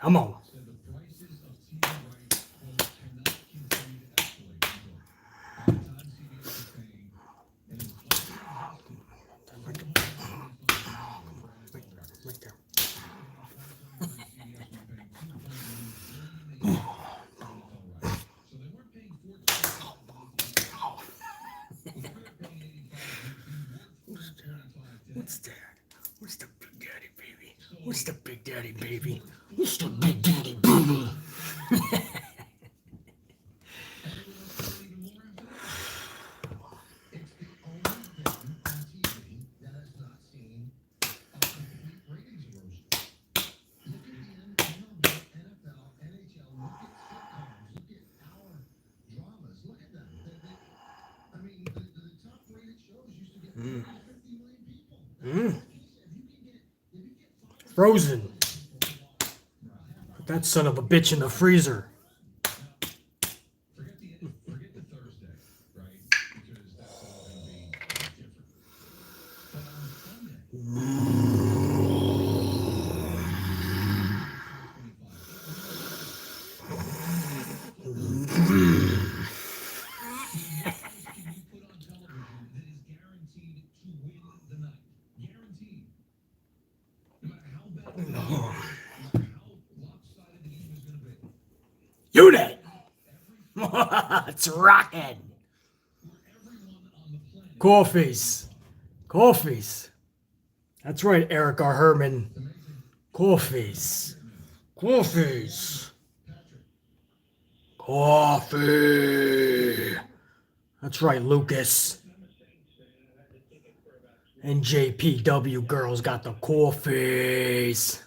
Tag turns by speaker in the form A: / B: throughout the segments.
A: Come on. What's that? What's the big daddy baby? What's the big daddy baby? What's the big daddy baby? Frozen. Put that son of a bitch in the freezer. Unit! It's rocking! Coffees. Coffees. That's right, Eric R. Herman. Coffees. Coffees. Coffee. That's right, Lucas. And JPW girls got the coffees.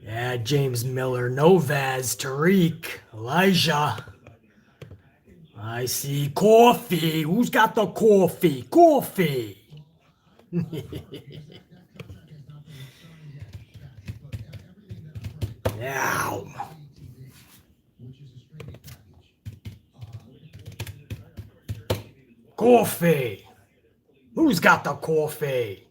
A: Yeah, James Miller, Novaz, Tariq, Elijah. I see coffee. Who's got the coffee? Coffee. Yeah. Coffee. Who's got the coffee?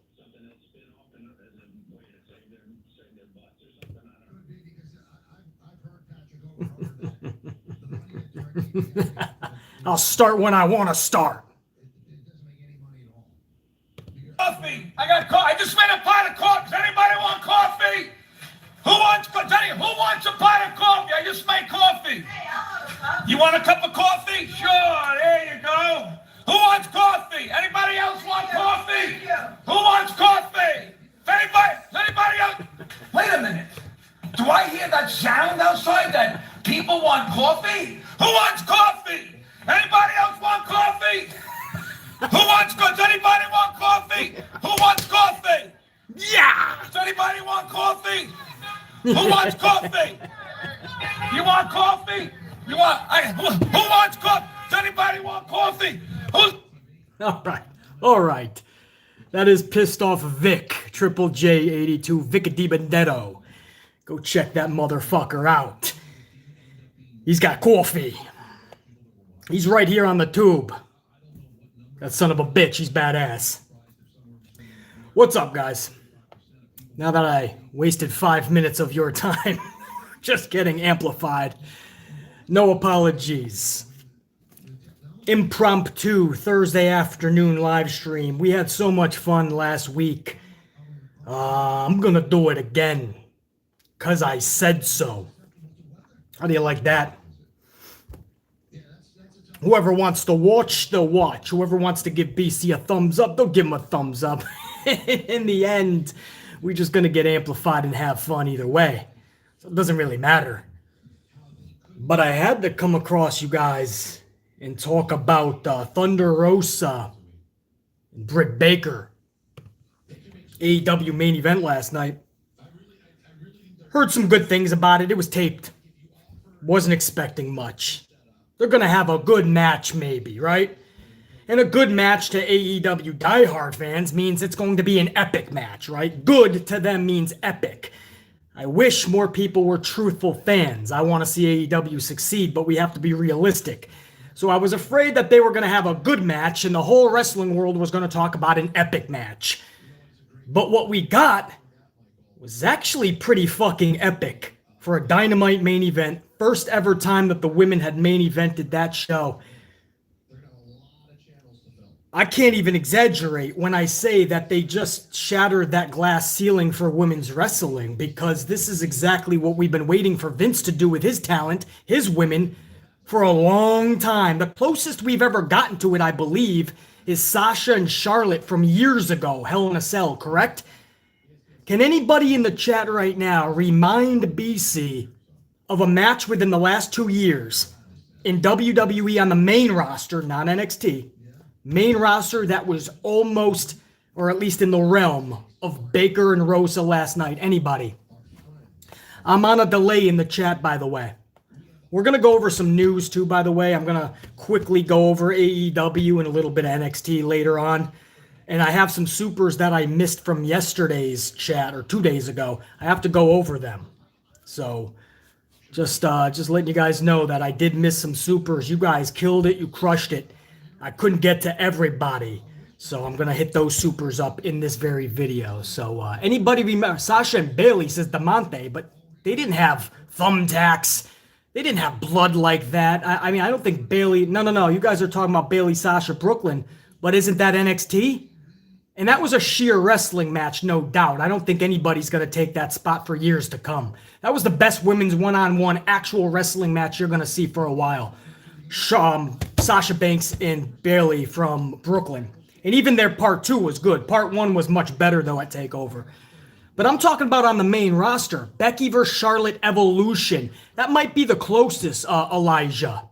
A: I'll start when I want to start.
B: Coffee! I just made a pot of coffee. Does anybody want coffee? Who wants a pot of coffee? I just made coffee. You want a cup of coffee? Sure, there you go. Who wants coffee? Anybody else want coffee? Who wants coffee? Anybody else? Wait a minute. Do I hear that sound outside that people want coffee? Who wants coffee? Anybody else want coffee? Does anybody want coffee? Who wants coffee?
A: Yeah!
B: Does anybody want coffee? Who wants coffee? You want coffee? Who wants coffee? Does anybody want coffee?
A: All right. That is Pissed Off Vic, Triple J82, Vic DiBenedetto. Go check that motherfucker out. He's got coffee. He's right here on the tube. That son of a bitch, he's badass. What's up, guys? Now that I wasted 5 minutes of your time just getting amplified, no apologies. Impromptu Thursday afternoon live stream. We had so much fun last week. I'm gonna do it again, 'cause I said so. How do you like that? Whoever wants to watch, they'll watch. Whoever wants to give BC a thumbs up, they'll give him a thumbs up. In the end, we're just going to get amplified and have fun either way. So it doesn't really matter. But I had to come across you guys and talk about Thunder Rosa and Britt Baker. AEW main event last night. Heard some good things about it. It was taped. Wasn't expecting much. They're going to have a good match maybe, right? And a good match to AEW diehard fans means it's going to be an epic match, right? Good to them means epic. I wish more people were truthful fans. I want to see AEW succeed, but we have to be realistic. So I was afraid that they were going to have a good match and the whole wrestling world was going to talk about an epic match. But what we got was actually pretty fucking epic for a Dynamite main event. First ever time that the women had main evented that show. I can't even exaggerate when I say that they just shattered that glass ceiling for women's wrestling, because this is exactly what we've been waiting for Vince to do with his talent, his women, for a long time. The closest we've ever gotten to it, I believe, is Sasha and Charlotte from years ago, Hell in a Cell, correct? Can anybody in the chat right now remind BC of a match within the last 2 years in WWE on the main roster, not NXT, main roster that was almost, or at least in the realm of Baker and Rosa last night? Anybody? I'm on a delay in the chat, by the way. We're going to go over some news too, by the way. I'm going to quickly go over AEW and a little bit of NXT later on. And I have some supers that I missed from yesterday's chat, or 2 days ago. I have to go over them. So just letting you guys know that I did miss some supers. You guys killed it. You crushed it. I couldn't get to everybody. So I'm going to hit those supers up in this very video. So anybody remember? Sasha and Bailey says Diamante, but they didn't have thumbtacks. They didn't have blood like that. I mean, I don't think Bailey... No. You guys are talking about Bailey, Sasha, Brooklyn. But isn't that NXT? And that was a sheer wrestling match, no doubt. I don't think anybody's going to take that spot for years to come. That was the best women's one-on-one actual wrestling match you're going to see for a while. Sasha Banks and Bailey from Brooklyn. And even their part 2 was good. Part 1 was much better, though, at TakeOver. But I'm talking about on the main roster. Becky vs. Charlotte Evolution. That might be the closest, Elijah.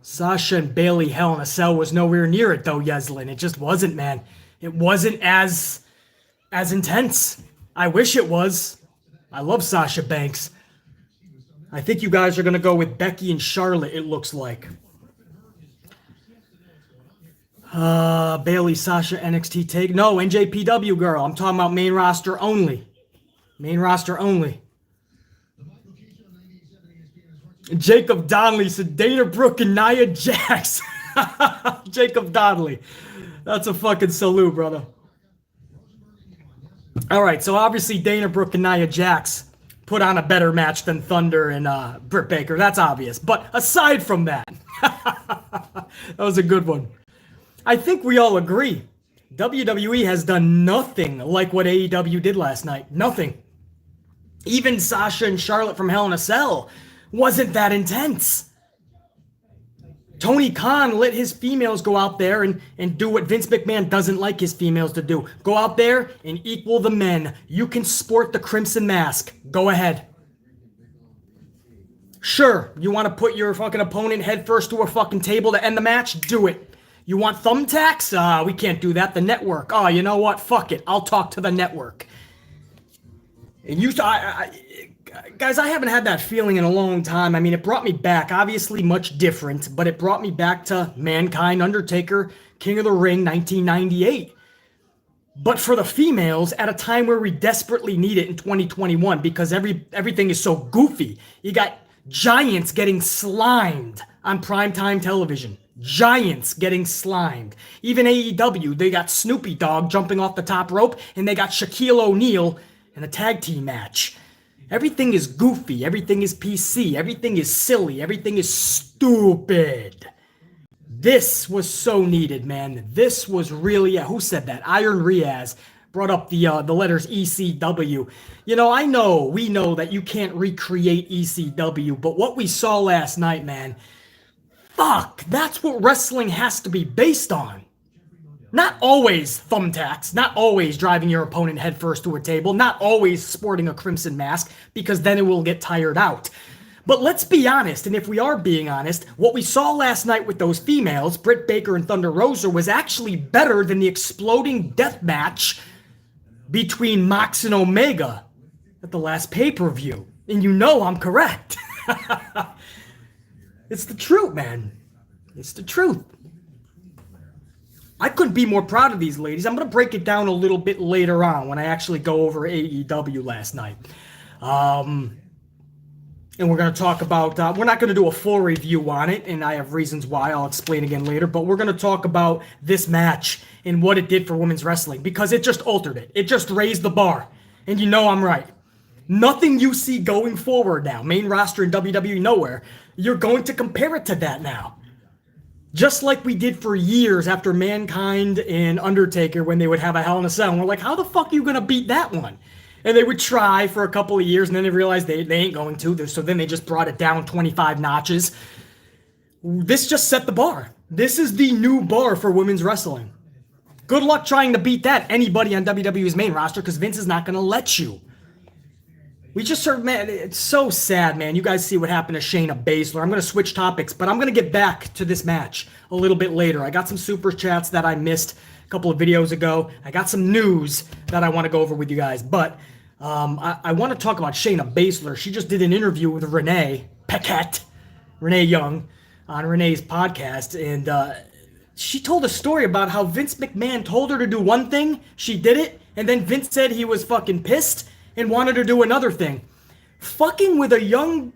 A: Sasha and Bailey Hell in a Cell was nowhere near it, though, Yeslin. It just wasn't, man. It wasn't as intense. I wish it was. I love Sasha Banks. I think you guys are going to go with Becky and Charlotte, it looks like. Bailey, Sasha, NXT take. No, NJPW, girl. I'm talking about main roster only. Main roster only. Jacob Donnelly said Dana Brooke and Nia Jax. Jacob Donnelly. That's a fucking salute, brother. All right, so obviously Dana Brooke and Nia Jax put on a better match than Thunder and Britt Baker. That's obvious. But aside from that, that was a good one. I think we all agree. WWE has done nothing like what AEW did last night. Nothing. Even Sasha and Charlotte from Hell in a Cell wasn't that intense. Tony Khan let his females go out there and do what Vince McMahon doesn't like his females to do. Go out there and equal the men. You can sport the crimson mask. Go ahead. Sure, you want to put your fucking opponent head first to a fucking table to end the match? Do it. You want thumbtacks? We can't do that. The network. Oh, you know what? Fuck it. I'll talk to the network. And guys, I haven't had that feeling in a long time. I mean, it brought me back, obviously much different, but it brought me back to Mankind, Undertaker, King of the Ring, 1998. But for the females, at a time where we desperately need it in 2021, because everything is so goofy. You got giants getting slimed on primetime television. Giants getting slimed. Even AEW, they got Snoopy Dogg jumping off the top rope, and they got Shaquille O'Neal in a tag team match. Everything is goofy. Everything is PC. Everything is silly. Everything is stupid. This was so needed, man. This was really... who said that? Iron Riaz brought up the letters ECW. You know, we know that you can't recreate ECW, but what we saw last night, man, fuck, that's what wrestling has to be based on. Not always thumbtacks, not always driving your opponent headfirst to a table, not always sporting a crimson mask, because then it will get tired out. But let's be honest, and if we are being honest, what we saw last night with those females, Britt Baker and Thunder Rosa, was actually better than the exploding death match between Mox and Omega at the last pay-per-view. And you know I'm correct. It's the truth, man. It's the truth. I couldn't be more proud of these ladies. I'm going to break it down a little bit later on when I actually go over AEW last night. and we're going to talk about, we're not going to do a full review on it, and I have reasons why. I'll explain again later, but we're going to talk about this match and what it did for women's wrestling, because it just altered it. It just raised the bar, and you know I'm right. Nothing you see going forward now, main roster in WWE nowhere, you're going to compare it to that now. Just like we did for years after Mankind and Undertaker when they would have a Hell in a Cell, and we're like, how the fuck are you going to beat that one? And they would try for a couple of years, and then they realized they ain't going to. So then they just brought it down 25 notches. This just set the bar. This is the new bar for women's wrestling. Good luck trying to beat that, anybody on WWE's main roster, because Vince is not going to let you. We just heard, man, it's so sad, man. You guys see what happened to Shayna Baszler. I'm going to switch topics, but I'm going to get back to this match a little bit later. I got some super chats that I missed a couple of videos ago. I got some news that I want to go over with you guys, but I want to talk about Shayna Baszler. She just did an interview with Renee Young, on Renee's podcast, and she told a story about how Vince McMahon told her to do one thing, she did it, and then Vince said he was fucking pissed and wanted her to do another thing. Fucking with a young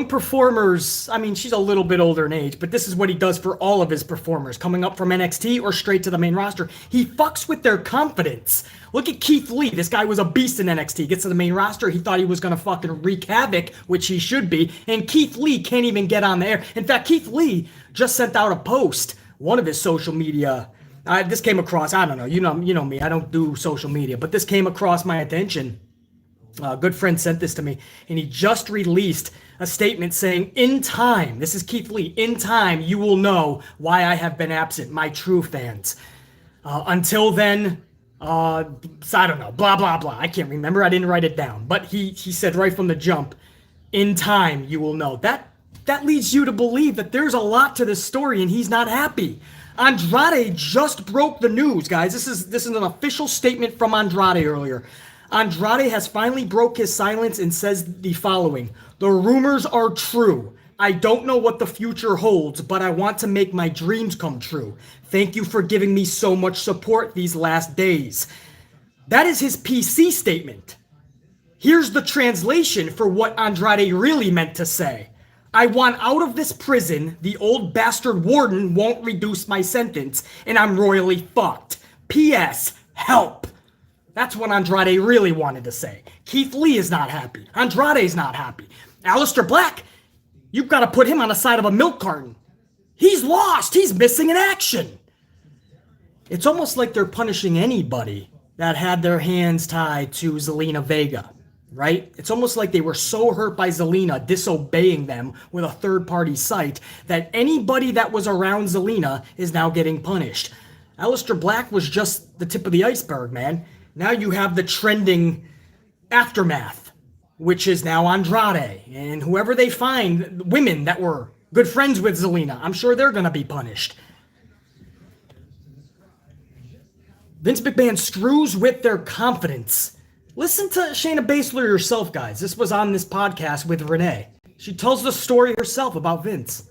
A: performer's, I mean, she's a little bit older in age, but this is what he does for all of his performers, coming up from NXT or straight to the main roster. He fucks with their confidence. Look at Keith Lee. This guy was a beast in NXT. Gets to the main roster, he thought he was going to fucking wreak havoc, which he should be, and Keith Lee can't even get on the air. In fact, Keith Lee just sent out a post, one of his social media. This came across, I don't know, you know me, I don't do social media, but this came across my attention. A good friend sent this to me, and he just released a statement saying, in time, this is Keith Lee, in time, you will know why I have been absent, my true fans. Until then, I don't know, blah, blah, blah. I can't remember. I didn't write it down. But he said right from the jump, in time, you will know. That leads you to believe that there's a lot to this story, and he's not happy. Andrade just broke the news, guys. This is an official statement from Andrade earlier. Andrade has finally broke his silence and says the following: the rumors are true. I don't know what the future holds, but I want to make my dreams come true. Thank you for giving me so much support these last days. That is his PC statement. Here's the translation for what Andrade really meant to say. I want out of this prison. The old bastard warden won't reduce my sentence, and I'm royally fucked. P.S. Help. That's what Andrade really wanted to say. Keith Lee is not happy. Andrade's not happy. Aleister Black, you've got to put him on the side of a milk carton. He's lost. He's missing in action. It's almost like they're punishing anybody that had their hands tied to Zelina Vega, right? It's almost like they were so hurt by Zelina disobeying them with a third-party site that anybody that was around Zelina is now getting punished. Aleister Black was just the tip of the iceberg, man. Now you have the trending aftermath, which is now Andrade. And whoever they find, women that were good friends with Zelina, I'm sure they're going to be punished. Vince McMahon screws with their confidence. Listen to Shayna Baszler yourself, guys. This was on this podcast with Renee. She tells the story herself about Vince.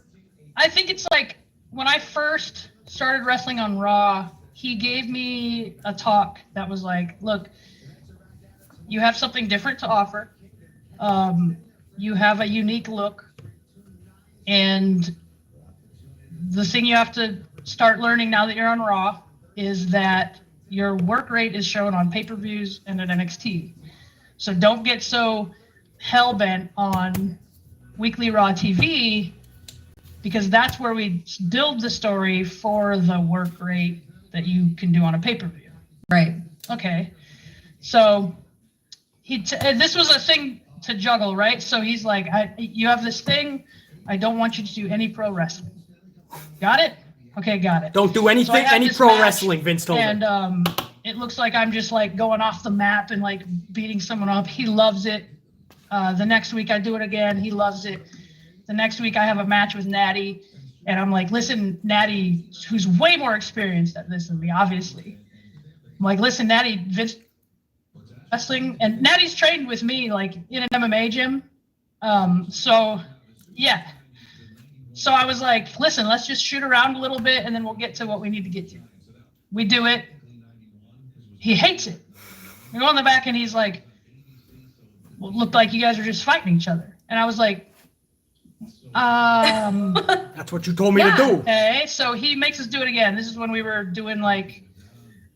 C: I think it's like when I first started wrestling on Raw, he gave me a talk that was like, look, you have something different to offer. You have a unique look. And the thing you have to start learning now that you're on Raw is that your work rate is shown on pay-per-views and at NXT. So don't get so hell-bent on weekly Raw TV, because that's where we build the story for the work rate that you can do on a pay-per-view.
D: Right.
C: Okay. So this was a thing to juggle, right? So he's like, you have this thing. I don't want you to do any pro wrestling. Got it? Okay, got it.
A: Don't do anything,
C: So
A: any pro wrestling, Vince told me.
C: And it looks like I'm just like going off the map and like beating someone up. He loves it. The next week I do it again. He loves it. The next week I have a match with Natty. And I'm like, listen, Natty, who's way more experienced at this than me, obviously. I'm like, listen, Natty, Vince wrestling. And Natty's trained with me like in an MMA gym. So, yeah. So I was like, listen, let's just shoot around a little bit and then we'll get to what we need to get to. We do it. He hates it. We go in the back and he's like, well, it looked like you guys were just fighting each other. And I was like,
A: That's what you told me to do.
C: Okay, so he makes us do it again. This is when we were doing like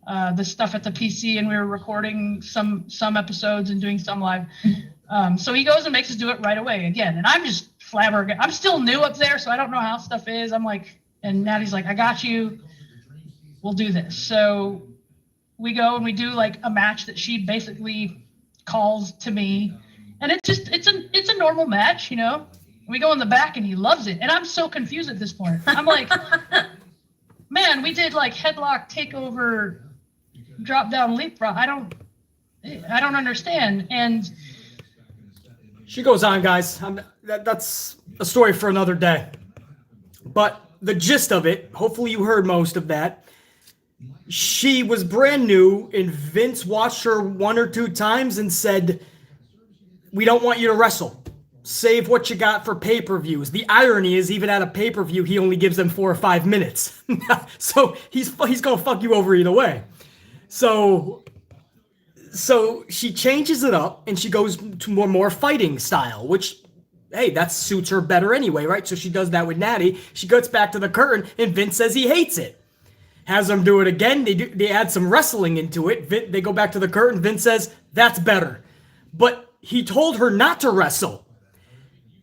C: the stuff at the PC, and we were recording some episodes and doing some live. So he goes and makes us do it right away again. And I'm just flabbergasted. I'm still new up there, so I don't know how stuff is. I'm like, and Natty's like, I got you. We'll do this. So we go and we do like a match that she basically calls to me. And it's a normal match, you know. We go in the back and he loves it. And I'm so confused at this point. I'm like, man, we did like headlock, takeover, drop down, leapfrog. I don't understand. And
A: she goes on, guys. That's a story for another day. But the gist of it, hopefully you heard most of that. She was brand new, and Vince watched her one or two times and said, we don't want you to wrestle. Save what you got for pay-per-views. The irony is, even at a pay-per-view, he only gives them 4 or 5 minutes. So he's gonna fuck you over either way. So she changes it up, and she goes to more fighting style, which, hey, that suits her better anyway, right? So she does that with Natty. She gets back to the curtain, and Vince says he hates it. Has them do it again. They add some wrestling into it. They go back to the curtain. Vince says, that's better. But he told her not to wrestle.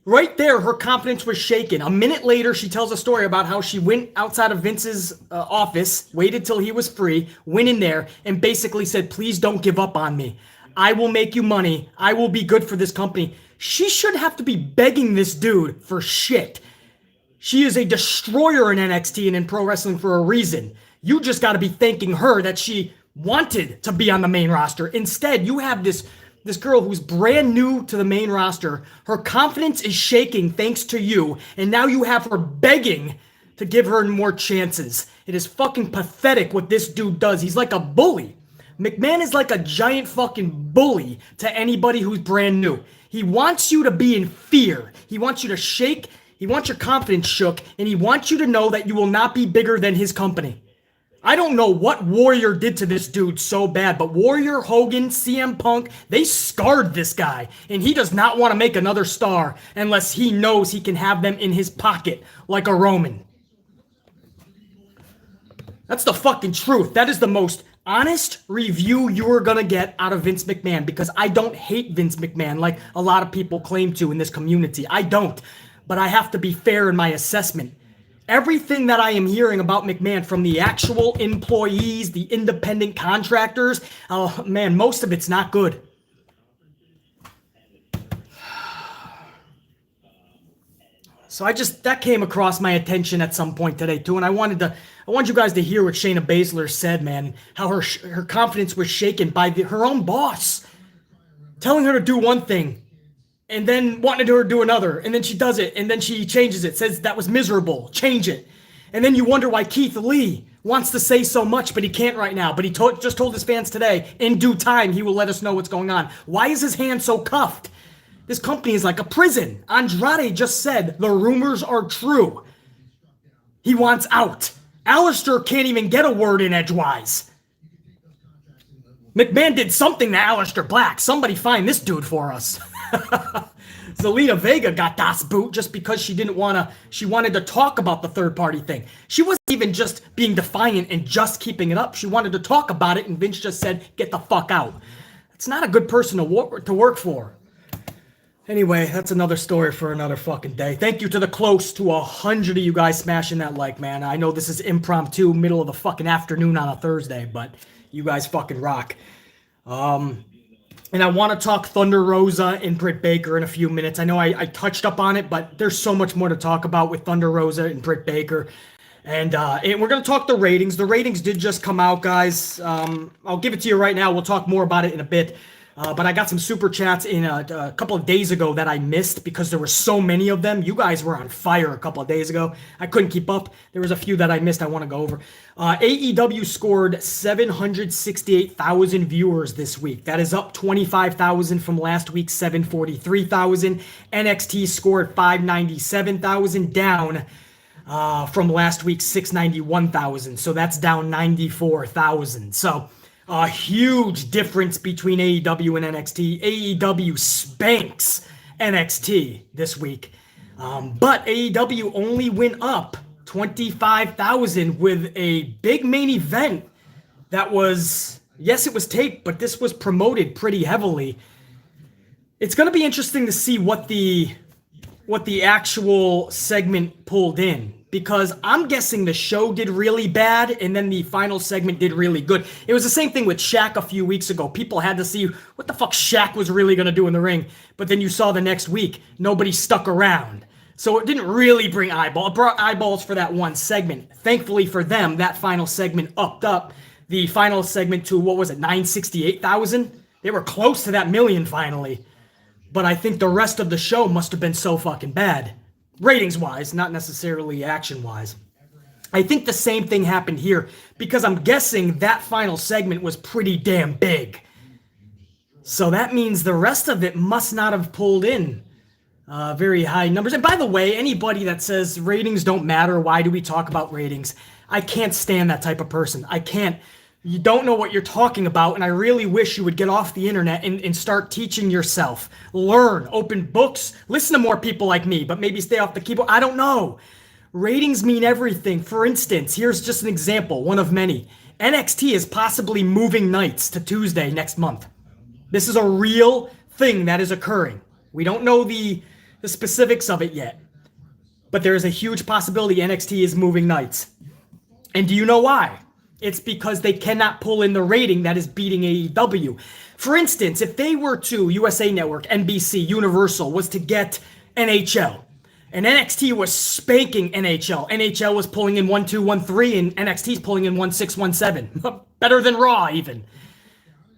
A: Right there, her confidence was shaken. A minute later, she tells a story about how she went outside of Vince's office, waited till he was free, went in there, and basically said, please don't give up on me. I will make you money. I will be good for this company. She shouldn't have to be begging this dude for shit. She is a destroyer in NXT and in pro wrestling for a reason. You just got to be thanking her that she wanted to be on the main roster. Instead, you have this girl who's brand new to the main roster. Her confidence is shaking thanks to you, and now you have her begging to give her more chances. It is fucking pathetic what this dude does. He's like a bully. McMahon is like a giant fucking bully to anybody who's brand new. He wants you to be in fear. He wants you to shake. He wants your confidence shook, and he wants you to know that you will not be bigger than his company. I don't know what Warrior did to this dude so bad, but Warrior, Hogan, CM Punk, they scarred this guy, and he does not want to make another star unless he knows he can have them in his pocket like a Roman. That's the fucking truth. That is the most honest review you are going to get out of Vince McMahon, because I don't hate Vince McMahon like a lot of people claim to in this community. I don't, but I have to be fair in my assessment. Everything that I am hearing about McMahon from the actual employees, the independent contractors, oh man, most of it's not good. So that came across my attention at some point today too, and I want you guys to hear what Shayna Baszler said, man, how her confidence was shaken by her own boss, telling her to do one thing, and then wanted her to do another, and then she does it, and then she changes it, says that was miserable, change it. And then you wonder why Keith Lee wants to say so much, but he can't right now. But he just told his fans today, in due time, he will let us know what's going on. Why is his hand so cuffed? This company is like a prison. Andrade just said the rumors are true. He wants out. Alistair can't even get a word in edgewise. McMahon did something to Aleister Black. Somebody find this dude for us. Zelina Vega got Das Boot just because she wanted to talk about the third party thing. She wasn't even just being defiant and just keeping it up. She wanted to talk about it, and Vince just said, get the fuck out. It's not a good person to work for. Anyway, that's another story for another fucking day. Thank you to the close to 100 of you guys smashing that like, man. I know this is impromptu, middle of the fucking afternoon on a Thursday, but you guys fucking rock. And I want to talk Thunder Rosa and Britt Baker in a few minutes. I know I touched up on it, but there's so much more to talk about with Thunder Rosa and Britt Baker. And we're going to talk the ratings. The ratings did just come out, guys. I'll give it to you right now. We'll talk more about it in a bit. But I got some super chats in a couple of days ago that I missed because there were so many of them. You guys were on fire a couple of days ago. I couldn't keep up. There was a few that I missed I want to go over. AEW scored 768,000 viewers this week. That is up 25,000 from last week's 743,000. NXT scored 597,000, down from last week's 691,000. So that's down 94,000. So a huge difference between AEW and NXT. AEW spanks NXT this week. But AEW only went up 25,000 with a big main event that was, yes, it was taped, but this was promoted pretty heavily. It's going to be interesting to see what the actual segment pulled in, because I'm guessing the show did really bad and then the final segment did really good. It was the same thing with Shaq a few weeks ago. People had to see what the fuck Shaq was really going to do in the ring, but then you saw the next week, nobody stuck around. So it didn't really bring eyeballs. It brought eyeballs for that one segment. Thankfully for them, that final segment upped up the final segment to, what was it, 968,000? They were close to that million finally. But I think the rest of the show must have been so fucking bad. Ratings-wise, not necessarily action-wise. I think the same thing happened here, because I'm guessing that final segment was pretty damn big. So that means the rest of it must not have pulled in very high numbers. And by the way, anybody that says ratings don't matter, why do we talk about ratings? I can't stand that type of person. I can't. You don't know what you're talking about, and I really wish you would get off the internet and start teaching yourself. Learn, open books, listen to more people like me, but maybe stay off the keyboard. I don't know. Ratings mean everything. For instance, here's just an example, one of many. NXT is possibly moving nights to Tuesday next month. This is a real thing that is occurring. We don't know the specifics of it yet, but there is a huge possibility NXT is moving nights. And do you know why? It's because they cannot pull in the rating that is beating AEW. For instance, if they were to, USA Network, NBC, Universal, was to get NHL, and NXT was spanking NHL was pulling in 1-2-1-3, and NXT's pulling in 1-6-1-7. Better than Raw, even.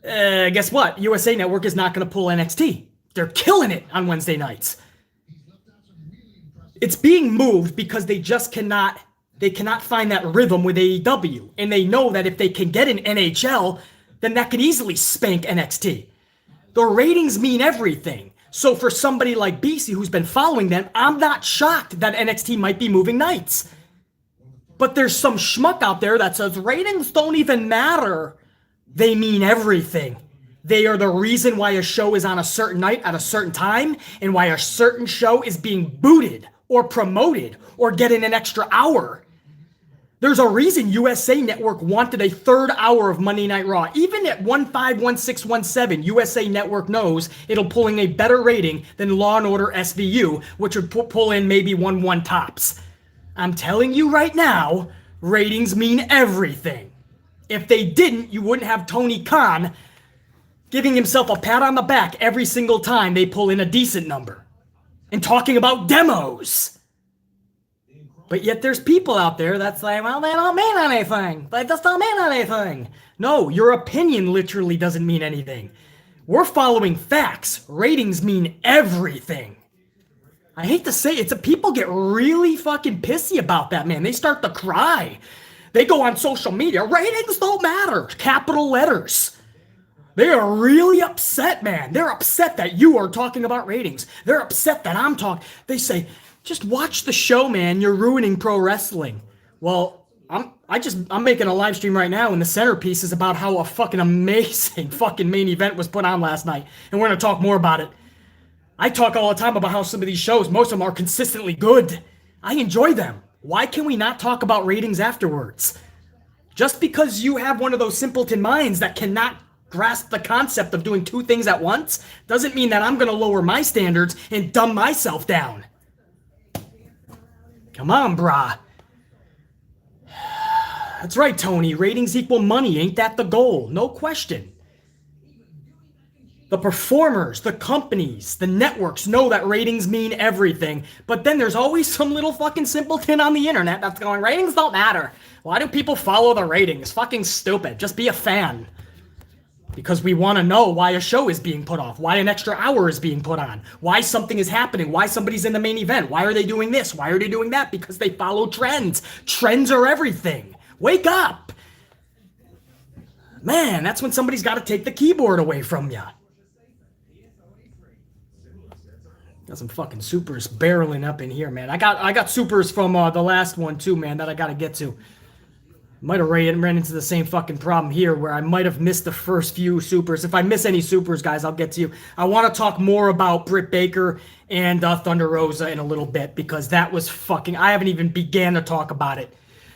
A: Guess what? USA Network is not going to pull NXT. They're killing it on Wednesday nights. It's being moved because they just cannot find that rhythm with AEW. And they know that if they can get an NHL, then that could easily spank NXT. The ratings mean everything. So for somebody like BC who's been following them, I'm not shocked that NXT might be moving nights. But there's some schmuck out there that says ratings don't even matter. They mean everything. They are the reason why a show is on a certain night at a certain time, and why a certain show is being booted or promoted or getting an extra hour. There's a reason USA Network wanted a third hour of Monday Night Raw. Even at 151617, USA Network knows it'll pull in a better rating than Law & Order SVU, which would pull in maybe 1-1 tops. I'm telling you right now, ratings mean everything. If they didn't, you wouldn't have Tony Khan giving himself a pat on the back every single time they pull in a decent number. And talking about demos. But yet there's people out there that's like, well, they don't mean anything. They just don't mean anything. No, your opinion literally doesn't mean anything. We're following facts. Ratings mean everything. I hate to say it, people get really fucking pissy about that, man. They start to cry. They go on social media. Ratings don't matter. Capital letters. They are really upset, man. They're upset that you are talking about ratings. They're upset that I'm talking. They say, just watch the show, man. You're ruining pro wrestling. Well, I'm making a live stream right now, and the centerpiece is about how a fucking amazing fucking main event was put on last night. And we're going to talk more about it. I talk all the time about how some of these shows, most of them are consistently good. I enjoy them. Why can we not talk about ratings afterwards? Just because you have one of those simpleton minds that cannot grasp the concept of doing two things at once doesn't mean that I'm going to lower my standards and dumb myself down. Come on, brah. That's right, Tony. Ratings equal money. Ain't that the goal? No question. The performers, the companies, the networks know that ratings mean everything. But then there's always some little fucking simpleton on the internet that's going, ratings don't matter. Why do people follow the ratings? Fucking stupid. Just be a fan. Because we want to know why a show is being put off, why an extra hour is being put on, why something is happening, why somebody's in the main event, why are they doing this, why are they doing that? Because they follow trends. Trends are everything. Wake up. Man, that's when somebody's got to take the keyboard away from you. Got some fucking supers barreling up in here, man. I got supers from the last one too, man, that I got to get to. Might have ran into the same fucking problem here where I might have missed the first few supers. If I miss any supers, guys, I'll get to you. I want to talk more about Britt Baker and Thunder Rosa in a little bit because that was fucking... I haven't even began to talk about it.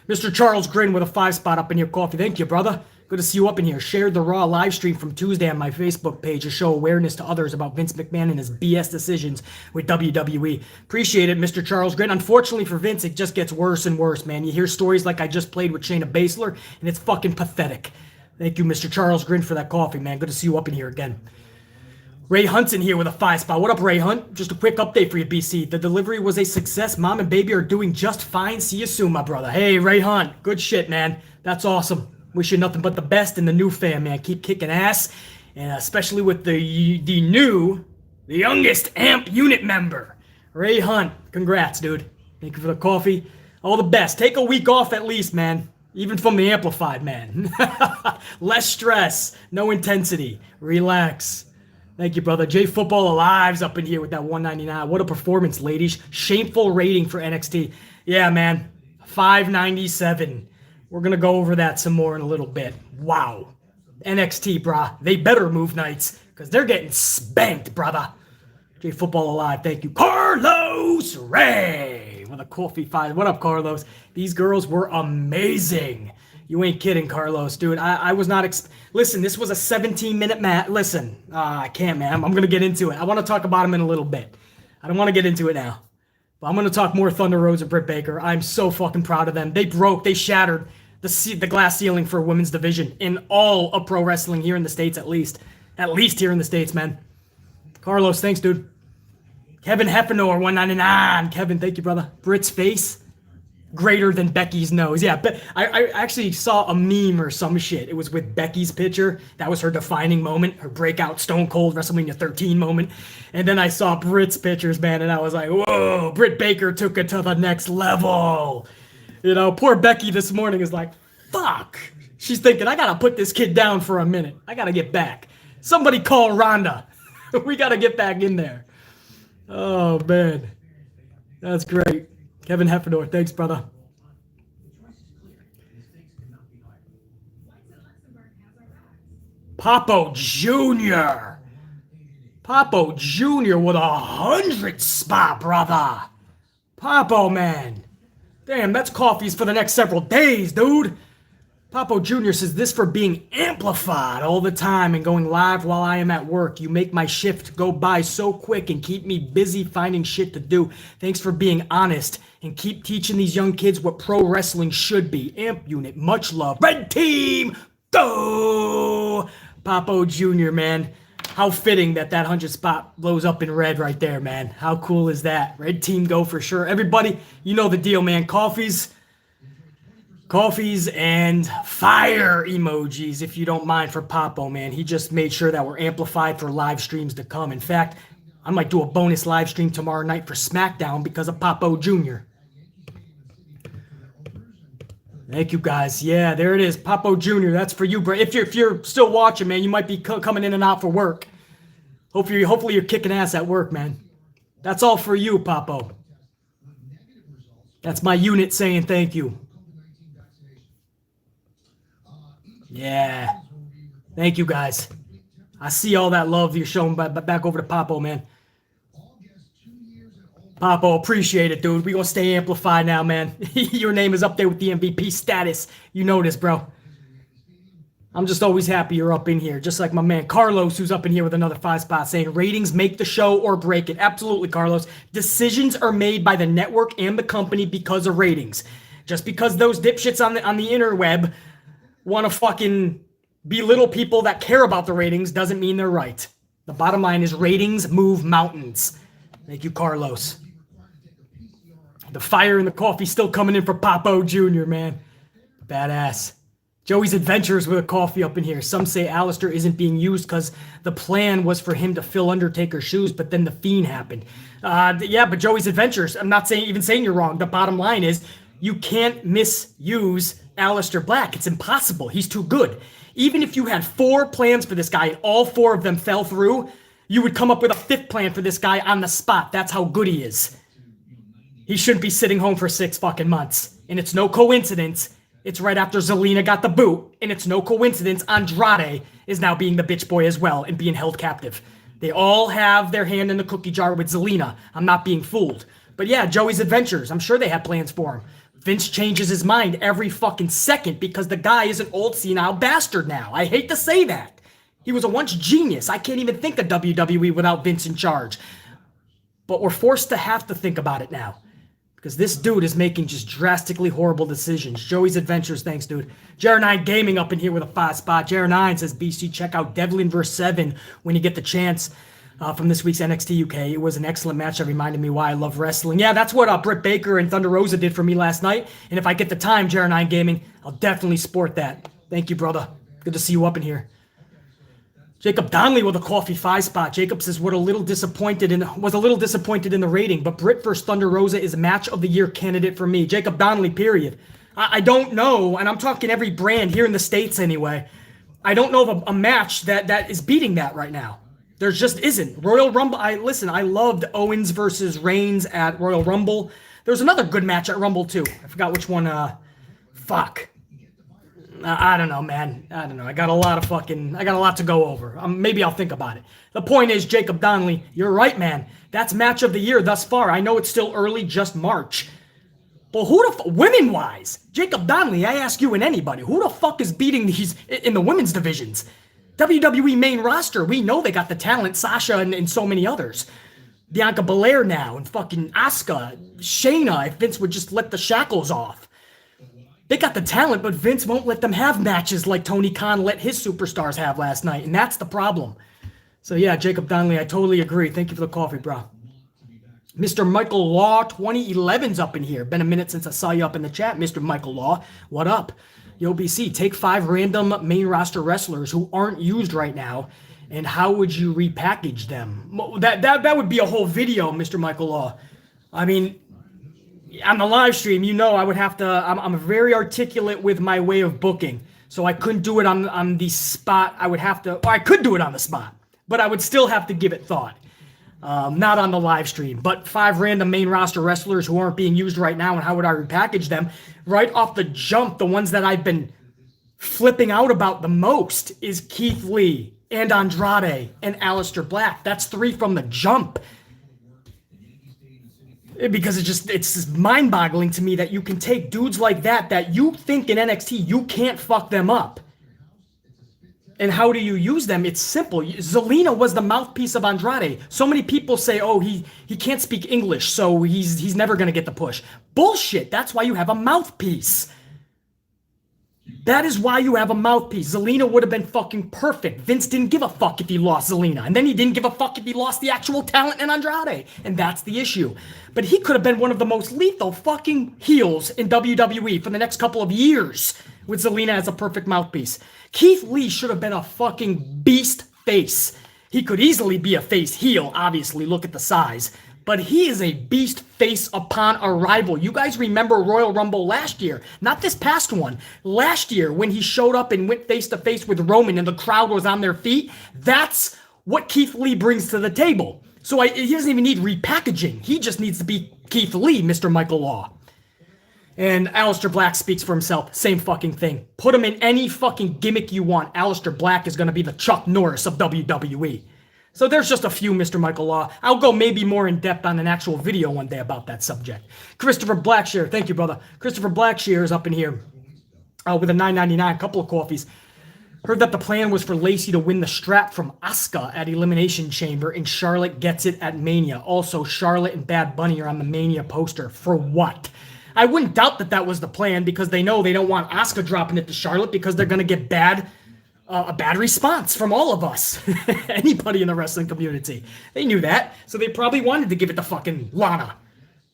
A: Mr. Charles Grin with a 5-spot up in your coffee. Thank you, brother. Good to see you up in here. Shared the Raw live stream from Tuesday on my Facebook page to show awareness to others about Vince McMahon and his BS decisions with WWE. Appreciate it, Mr. Charles Grin. Unfortunately for Vince, it just gets worse and worse, man. You hear stories like I just played with Shayna Baszler, and it's fucking pathetic. Thank you, Mr. Charles Grin, for that coffee, man. Good to see you up in here again. Ray Hunt's in here with a 5-spot. What up, Ray Hunt? Just a quick update for you, BC. The delivery was a success. Mom and baby are doing just fine. See you soon, my brother. Hey, Ray Hunt. Good shit, man. That's awesome. Wish you nothing but the best in the new fam, man. Keep kicking ass, and especially with the youngest AMP unit member, Ray Hunt. Congrats, dude. Thank you for the coffee. All the best. Take a week off at least, man. Even from the Amplified, man. Less stress. No intensity. Relax. Thank you, brother. J Football Alive's up in here with that 199. What a performance, ladies. Shameful rating for NXT. Yeah, man. 597. We're going to go over that some more in a little bit. Wow. NXT, brah. They better move nights because they're getting spanked, brother. J Football Alive, thank you. Carlos Ray with a coffee 5. What up, Carlos? These girls were amazing. You ain't kidding, Carlos, dude. I was not... Listen, this was a 17-minute match. Listen, I can't, man. I'm going to get into it. I want to talk about them in a little bit. I don't want to get into it now. But I'm going to talk more Thunder Rosa and Britt Baker. I'm so fucking proud of them. They shattered the glass ceiling for a women's division in all of pro wrestling here in the States, at least. At least here in the States, man. Carlos, thanks, dude. Kevin Heffenor, 199. Kevin, thank you, brother. Britt's face, greater than Becky's nose. Yeah, but I actually saw a meme or some shit. It was with Becky's picture. That was her defining moment, her breakout Stone Cold WrestleMania 13 moment. And then I saw Britt's pictures, man, and I was like, whoa, Britt Baker took it to the next level. You know, poor Becky this morning is like, fuck. She's thinking, I gotta put this kid down for a minute. I gotta get back. Somebody call Rhonda. We gotta get back in there. Oh, man. That's great. Kevin Heffenor, thanks, brother. Papo Jr. Papo Jr. with 100 spot, brother. Papo, man. Damn, that's coffees for the next several days, dude. Papo Jr. says, this for being amplified all the time and going live while I am at work. You make my shift go by so quick and keep me busy finding shit to do. Thanks for being honest and keep teaching these young kids what pro wrestling should be. Amp unit, much love. Red team, go! Papo Jr., man. How fitting that 100 spot blows up in red right there, man. How cool is that? Red team go for sure. Everybody, you know the deal, man. Coffees and fire emojis, if you don't mind, for Papo, man. He just made sure that we're amplified for live streams to come. In fact, I might do a bonus live stream tomorrow night for SmackDown because of Papo Jr. Thank you, guys. Yeah, there it is. Papo Jr., that's for you, bro. If you're still watching, man, you might be coming in and out for work. Hopefully you're kicking ass at work, man. That's all for you, Papo. That's my unit saying thank you. Yeah. Thank you, guys. I see all that love you're showing back over to Papo, man. Papo, appreciate it, dude. We gonna stay amplified now, man. Your name is up there with the MVP status. You know this, bro. I'm just always happy you're up in here. Just like my man Carlos, who's up in here with another 5 spot saying, ratings make the show or break it. Absolutely, Carlos. Decisions are made by the network and the company because of ratings. Just because those dipshits on the interweb want to fucking belittle people that care about the ratings doesn't mean they're right. The bottom line is ratings move mountains. Thank you, Carlos. The fire and the coffee still coming in for Papo Jr., man. Badass. Joey's Adventures with a coffee up in here. Some say Alistair isn't being used because the plan was for him to fill Undertaker's shoes, but then the Fiend happened. Yeah, but Joey's Adventures, I'm not even saying you're wrong. The bottom line is you can't misuse Alistair Black. It's impossible. He's too good. Even if you had 4 plans for this guy and all 4 of them fell through, you would come up with a 5th plan for this guy on the spot. That's how good he is. He shouldn't be sitting home for 6 fucking months. And it's no coincidence It's right after Zelina got the boot, and it's no coincidence Andrade is now being the bitch boy as well and being held captive. They all have their hand in the cookie jar with Zelina. I'm not being fooled. But yeah, Joey's Adventures, I'm sure they had plans for him. Vince changes his mind every fucking second because the guy is an old senile bastard now. I hate to say that. He was a once genius. I can't even think of WWE without Vince in charge. But we're forced to have to think about it now. Because this dude is making just drastically horrible decisions. Joey's Adventures, thanks, dude. JR9 Gaming up in here with a 5 spot. JR9 says, BC, check out Devlin vs. 7 when you get the chance from this week's NXT UK. It was an excellent match that reminded me why I love wrestling. Yeah, that's what Britt Baker and Thunder Rosa did for me last night. And if I get the time, JR9 Gaming, I'll definitely sport that. Thank you, brother. Good to see you up in here. Jacob Donnelly with a coffee 5 spot. Jacob says, was a little disappointed in the rating, but Britt vs. Thunder Rosa is a match of the year candidate for me. Jacob Donnelly, period. I don't know, and I'm talking every brand here in the States anyway. I don't know of a match that is beating that right now. There just isn't. Royal Rumble, I loved Owens versus Reigns at Royal Rumble. There's another good match at Rumble too. I forgot which one, fuck. I don't know, man. I don't know. I got a lot to go over. Maybe I'll think about it. The point is, Jacob Donnelly, you're right, man. That's match of the year thus far. I know it's still early, just March. But women-wise, Jacob Donnelly, I ask you and anybody, who the fuck is beating these in the women's divisions? WWE main roster, we know they got the talent, Sasha and so many others. Bianca Belair now, and fucking Asuka, Shayna, if Vince would just let the shackles off. They got the talent, but Vince won't let them have matches like Tony Khan let his superstars have last night, and that's the problem. So yeah, Jacob Donnelly, I totally agree. Thank you for the coffee, bro. Mr. Michael Law 2011's up in here. Been a minute since I saw you up in the chat, Mr. Michael Law. What up? Yo, BC, take 5 random main roster wrestlers who aren't used right now, and how would you repackage them? That would be a whole video, Mr. Michael Law. I mean, on the live stream, you know I would have to, I'm very articulate with my way of booking, so I couldn't do it on the spot. I could do it on the spot, but I would still have to give it thought. Not on the live stream, but 5 random main roster wrestlers who aren't being used right now, and how would I repackage them? Right off the jump, the ones that I've been flipping out about the most is Keith Lee and Andrade and Aleister Black. That's 3 from the jump. Because it's just mind-boggling to me that you can take dudes like that you think in NXT you can't fuck them up. And how do you use them? It's simple. Zelina was the mouthpiece of Andrade. So many people say, oh, he can't speak English, so he's never going to get the push. Bullshit. That's why you have a mouthpiece. That is why you have a mouthpiece. Zelina would have been fucking perfect. Vince didn't give a fuck if he lost Zelina. And then he didn't give a fuck if he lost the actual talent in Andrade. And that's the issue. But he could have been one of the most lethal fucking heels in WWE for the next couple of years with Zelina as a perfect mouthpiece. Keith Lee should have been a fucking beast face. He could easily be a face heel, obviously. Look at the size. But he is a beast face upon arrival. You guys remember Royal Rumble last year. Not this past one. Last year when he showed up and went face-to-face with Roman and the crowd was on their feet. That's what Keith Lee brings to the table. So he doesn't even need repackaging. He just needs to be Keith Lee, Mr. Michael Law. And Aleister Black speaks for himself. Same fucking thing. Put him in any fucking gimmick you want. Aleister Black is going to be the Chuck Norris of WWE. So there's just a few, Mr. Michael Law. I'll go maybe more in depth on an actual video one day about that subject. Christopher Blackshear, thank you, brother. Christopher Blackshear is up in here with a $9.99, couple of coffees. Heard that the plan was for Lacey to win the strap from Asuka at Elimination Chamber, and Charlotte gets it at Mania. Also, Charlotte and Bad Bunny are on the Mania poster. For what? I wouldn't doubt that was the plan, because they know they don't want Asuka dropping it to Charlotte because they're going to get a bad response from all of us. Anybody in the wrestling community. They knew that, so they probably wanted to give it to fucking Lana.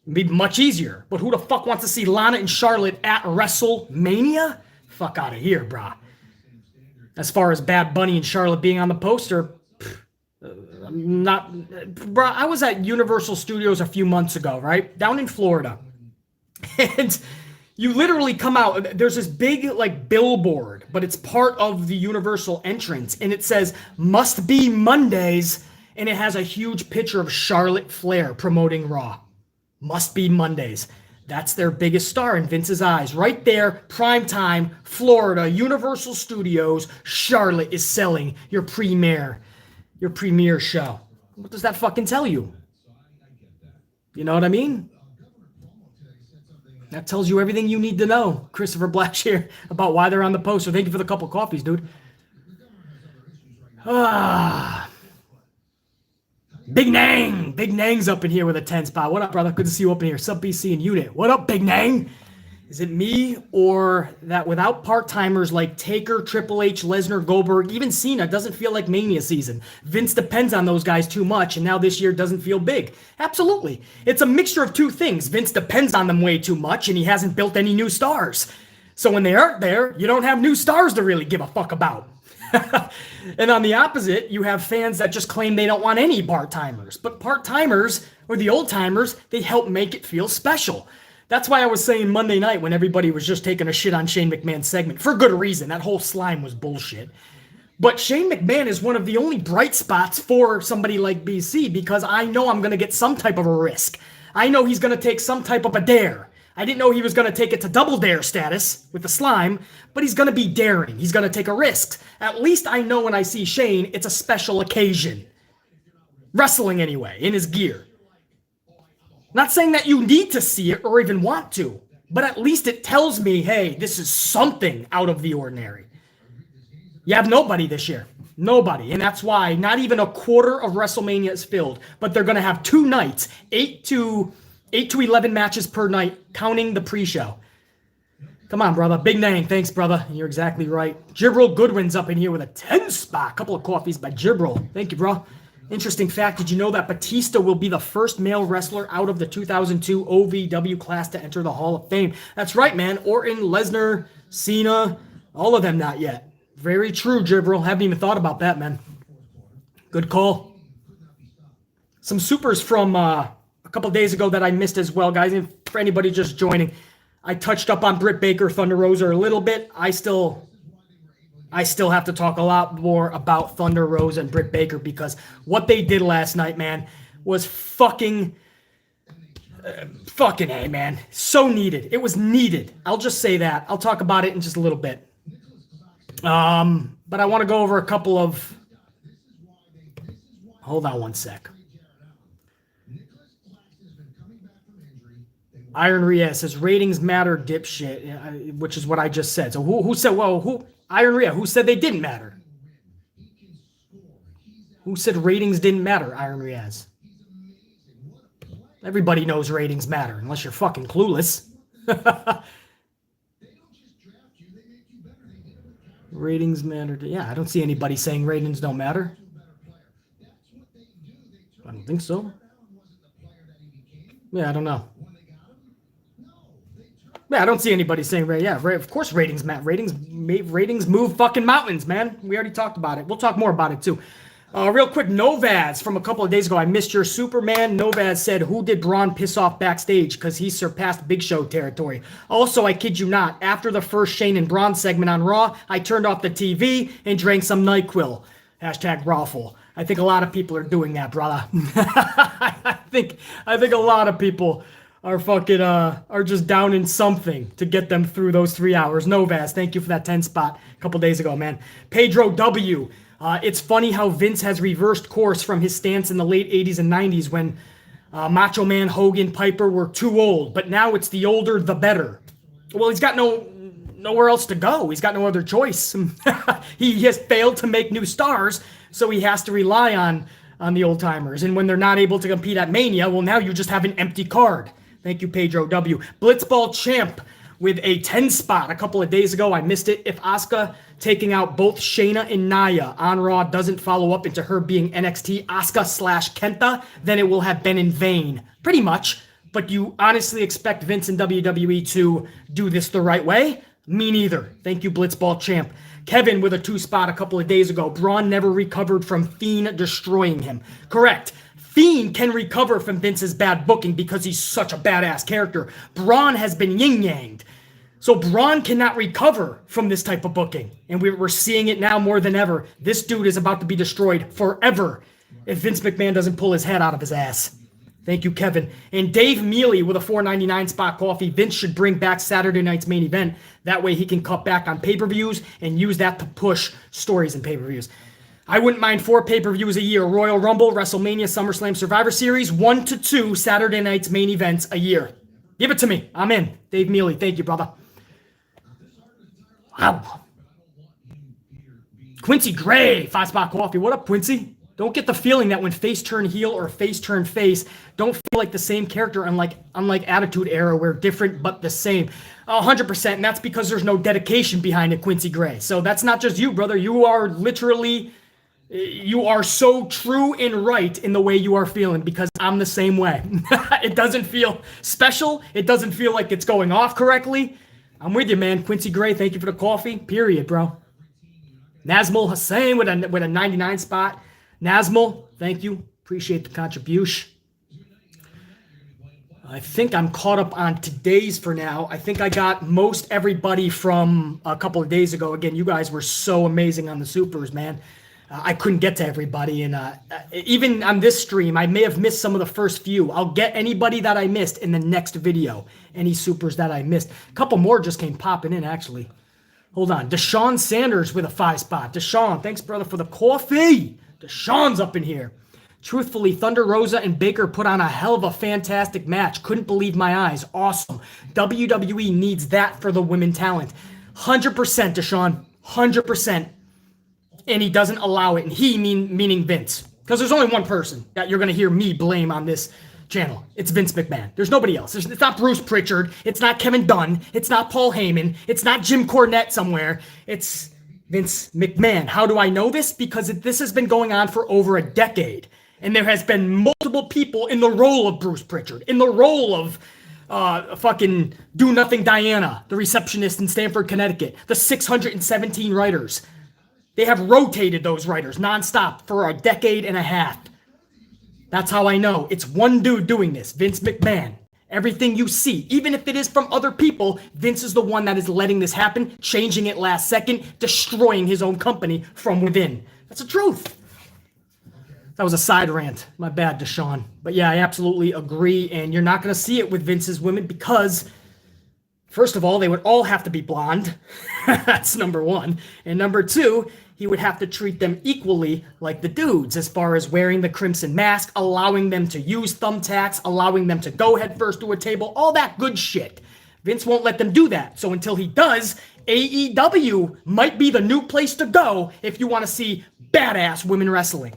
A: It'd be much easier. But who the fuck wants to see Lana and Charlotte at WrestleMania? Fuck out of here, brah. As far as Bad Bunny and Charlotte being on the poster, bruh, I was at Universal Studios a few months ago, right? Down in Florida. And you literally come out, there's this big like billboard, but it's part of the Universal entrance, and it says, "Must be Mondays," and it has a huge picture of Charlotte Flair promoting Raw. Must be Mondays. That's their biggest star in Vince's eyes. Right there, prime time, Florida, Universal Studios, Charlotte is selling your premiere show. What does that fucking tell you? You know what I mean? That tells you everything you need to know. Christopher Blackshare about why they're on the poster. Thank you for the couple coffees, dude. Big Nang. Big Nang's up in here with a 10 spot. What up, brother? Good to see you up in here. Sub BC and Unit. What up, Big Nang? Is it me or that without part-timers like Taker, Triple H, Lesnar, Goldberg, even Cena doesn't feel like Mania season? Vince depends on those guys too much, and now this year doesn't feel big. Absolutely. It's a mixture of two things. Vince depends on them way too much, and he hasn't built any new stars. So when they aren't there, you don't have new stars to really give a fuck about. And on the opposite, you have fans that just claim they don't want any part-timers. But part-timers, or the old-timers, they help make it feel special. That's why I was saying Monday night when everybody was just taking a shit on Shane McMahon's segment. For good reason. That whole slime was bullshit. But Shane McMahon is one of the only bright spots for somebody like BC because I know I'm going to get some type of a risk. I know he's going to take some type of a dare. I didn't know he was going to take it to double dare status with the slime, but he's going to be daring. He's going to take a risk. At least I know when I see Shane, it's a special occasion. Wrestling anyway, in his gear. Not saying that you need to see it or even want to, but at least it tells me, hey, this is something out of the ordinary. You have nobody this year. Nobody. And that's why not even a quarter of WrestleMania is filled, but they're going to have 2 nights, 8 to 11 matches per night, counting the pre-show. Come on, brother. Big Nang. Thanks, brother. You're exactly right. Jibril Goodwin's up in here with a 10 spot. Couple of coffees by Jibril. Thank you, bro. Interesting fact, did you know that Batista will be the first male wrestler out of the 2002 OVW class to enter the Hall of Fame? That's right, man. Orton, Lesnar, Cena, all of them not yet. Very true, Jibril. Haven't even thought about that, man. Good call. Some supers from a couple days ago that I missed as well, guys. And for anybody just joining, I touched up on Britt Baker Thunder Rosa a little bit. I still have to talk a lot more about Thunder Rosa and Britt Baker because what they did last night, man, was fucking A, man. So needed. It was needed. I'll just say that. I'll talk about it in just a little bit. But I want to go over a couple of... Hold on one sec. Iron Rhea says, ratings matter, dipshit, which is what I just said. So who said, well, who... Iron Rhea, who said they didn't matter? Who said ratings didn't matter, Iron Rhea? Everybody knows ratings matter, unless you're fucking clueless. Ratings matter. Yeah, I don't see anybody saying ratings don't matter. I don't think so. Yeah, I don't know. Yeah, I don't see anybody saying, yeah, of course ratings, Matt. Ratings move fucking mountains, man. We already talked about it. We'll talk more about it, too. Real quick, Novaz from a couple of days ago. I missed your Superman. Novaz said, who did Braun piss off backstage? Because he surpassed Big Show territory. Also, I kid you not, after the first Shane and Braun segment on Raw, I turned off the TV and drank some NyQuil. Hashtag Rawful. I think a lot of people are doing that, brother. I think a lot of people are fucking are just down in something to get them through those 3 hours. Novaz, thank you for that 10 spot a couple days ago, man. Pedro W. It's funny how Vince has reversed course from his stance in the late 80s and 90s when Macho Man, Hogan, Piper were too old, but now it's the older the better. Well, he's got nowhere else to go. He's got no other choice. He has failed to make new stars, so he has to rely on the old timers. And when they're not able to compete at Mania, well, now you just have an empty card. Thank you, Pedro W. Blitzball Champ with a 10 spot a couple of days ago. I missed it. If Asuka taking out both Shayna and Nia on Raw doesn't follow up into her being NXT Asuka/Kenta, then it will have been in vain. Pretty much. But you honestly expect Vince and WWE to do this the right way? Me neither. Thank you, Blitzball Champ. Kevin with a 2 spot a couple of days ago. Braun never recovered from Fiend destroying him. Correct. Fiend can recover from Vince's bad booking because he's such a badass character. Braun has been yin-yanged. So Braun cannot recover from this type of booking. And we're seeing it now more than ever. This dude is about to be destroyed forever if Vince McMahon doesn't pull his head out of his ass. Thank you, Kevin. And Dave Mealy with a $4.99 spot coffee. Vince should bring back Saturday night's main event. That way he can cut back on pay-per-views and use that to push stories in pay-per-views. I wouldn't mind 4 pay-per-views a year. Royal Rumble, WrestleMania, SummerSlam, Survivor Series, 1 to 2 Saturday night's main events a year. Give it to me. I'm in. Dave Mealy, thank you, brother. Wow. Quincy Gray, 5-spot coffee. What up, Quincy? Don't get the feeling that when face turn heel or face turn face, don't feel like the same character, unlike Attitude Era, where different but the same. 100%, and that's because there's no dedication behind it, Quincy Gray. So that's not just you, brother. You are literally, you are so true and right in the way you are feeling, because I'm the same way. It doesn't feel special. It doesn't feel like it's going off correctly. I'm with you, man. Quincy Gray, thank you for the coffee. Period, bro. Nazmul Hussain with a 99 spot. Nazmul, thank you. Appreciate the contribution. I think I'm caught up on today's for now. I think I got most everybody from a couple of days ago. Again, you guys were so amazing on the supers, man. I couldn't get to everybody. And even on this stream, I may have missed some of the first few. I'll get anybody that I missed in the next video. Any supers that I missed. A couple more just came popping in, actually. Hold on. Deshaun Sanders with a 5 spot. Deshaun, thanks, brother, for the coffee. Deshaun's up in here. Truthfully, Thunder Rosa and Baker put on a hell of a fantastic match. Couldn't believe my eyes. Awesome. WWE needs that for the women talent. 100%, Deshaun. 100%. And he doesn't allow it. And he meaning Vince. Because there's only one person that you're going to hear me blame on this channel. It's Vince McMahon. There's nobody else. It's not Bruce Pritchard. It's not Kevin Dunn. It's not Paul Heyman. It's not Jim Cornette somewhere. It's Vince McMahon. How do I know this? Because this has been going on for over a decade. And there has been multiple people in the role of Bruce Pritchard, in the role of fucking Do Nothing Diana, the receptionist in Stamford, Connecticut, the 617 writers. They have rotated those writers nonstop for a decade and a half. That's how I know. It's one dude doing this, Vince McMahon. Everything you see, even if it is from other people, Vince is the one that is letting this happen, changing it last second, destroying his own company from within. That's the truth. That was a side rant. My bad, Deshaun. But yeah, I absolutely agree. And you're not going to see it with Vince's women because, first of all, they would all have to be blonde. That's number one. And number two, he would have to treat them equally like the dudes as far as wearing the crimson mask, allowing them to use thumbtacks, allowing them to go head first to a table, all that good shit. Vince won't let them do that. So until he does, AEW might be the new place to go if you want to see badass women wrestling.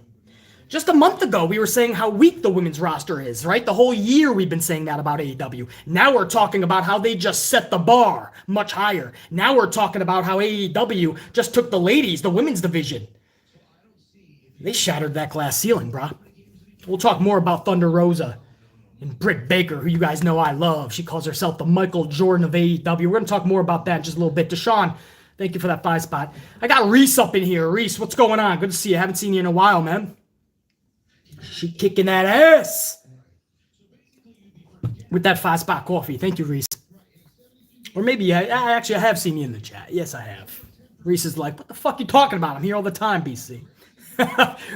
A: Just a month ago, we were saying how weak the women's roster is, right? The whole year we've been saying that about AEW. Now we're talking about how they just set the bar much higher. Now we're talking about how AEW just took the ladies, the women's division. They shattered that glass ceiling, brah. We'll talk more about Thunder Rosa and Britt Baker, who you guys know I love. She calls herself the Michael Jordan of AEW. We're going to talk more about that in just a little bit. Deshaun, thank you for that 5 spot. I got Reese up in here. Reese, what's going on? Good to see you. Haven't seen you in a while, man. She kicking that ass with that 5 spot coffee. Thank you, Reese. Or maybe I have seen you in the chat. Yes, I have. Reese is like, what the fuck you talking about? I'm here all the time, BC.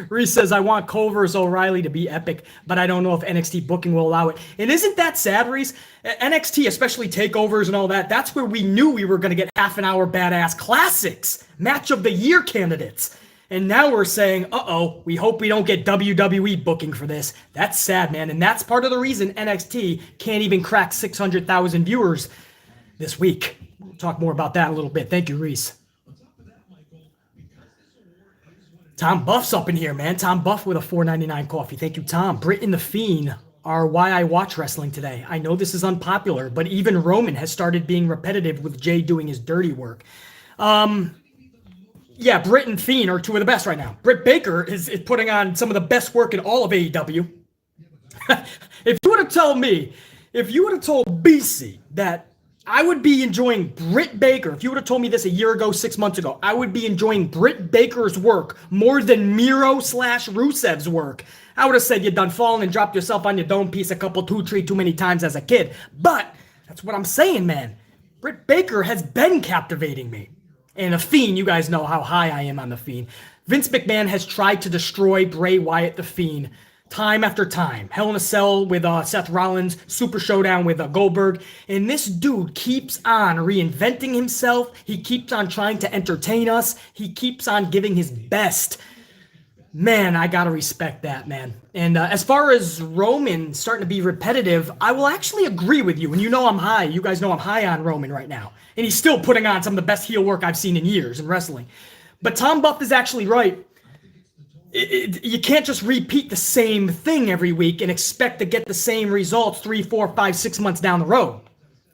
A: Reese says, I want Culver's O'Reilly to be epic, but I don't know if NXT booking will allow it. And isn't that sad, Reese? NXT, especially takeovers and all that, that's where we knew we were going to get half-an-hour badass classics, match of the year candidates. And now we're saying, uh-oh, we hope we don't get WWE booking for this. That's sad, man. And that's part of the reason NXT can't even crack 600,000 viewers this week. We'll talk more about that in a little bit. Thank you, Reese. Tom Buff's up in here, man. Tom Buff with a $4.99 coffee. Thank you, Tom. Britt and the Fiend are why I watch wrestling today. I know this is unpopular, but even Roman has started being repetitive with Jay doing his dirty work. Yeah, Britt and Fiend are 2 of the best right now. Britt Baker is putting on some of the best work in all of AEW. If you would have told BC that I would be enjoying Britt Baker, if you would have told me this a year ago, 6 months ago, I would be enjoying Britt Baker's work more than Miro/Rusev's work, I would have said you done fallen and dropped yourself on your dome piece a couple too many times as a kid. But that's what I'm saying, man. Britt Baker has been captivating me. And The Fiend, you guys know how high I am on The Fiend. Vince McMahon has tried to destroy Bray Wyatt, The Fiend, time after time. Hell in a Cell with Seth Rollins, Super Showdown with Goldberg. And this dude keeps on reinventing himself. He keeps on trying to entertain us. He keeps on giving his best. Man, I gotta respect that, man. And as far as Roman starting to be repetitive, I will actually agree with you. And you know I'm high. You guys know I'm high on Roman right now. And he's still putting on some of the best heel work I've seen in years in wrestling. But Tom Buff is actually right. You can't just repeat the same thing every week and expect to get the same results 3, 4, 5, 6 months down the road.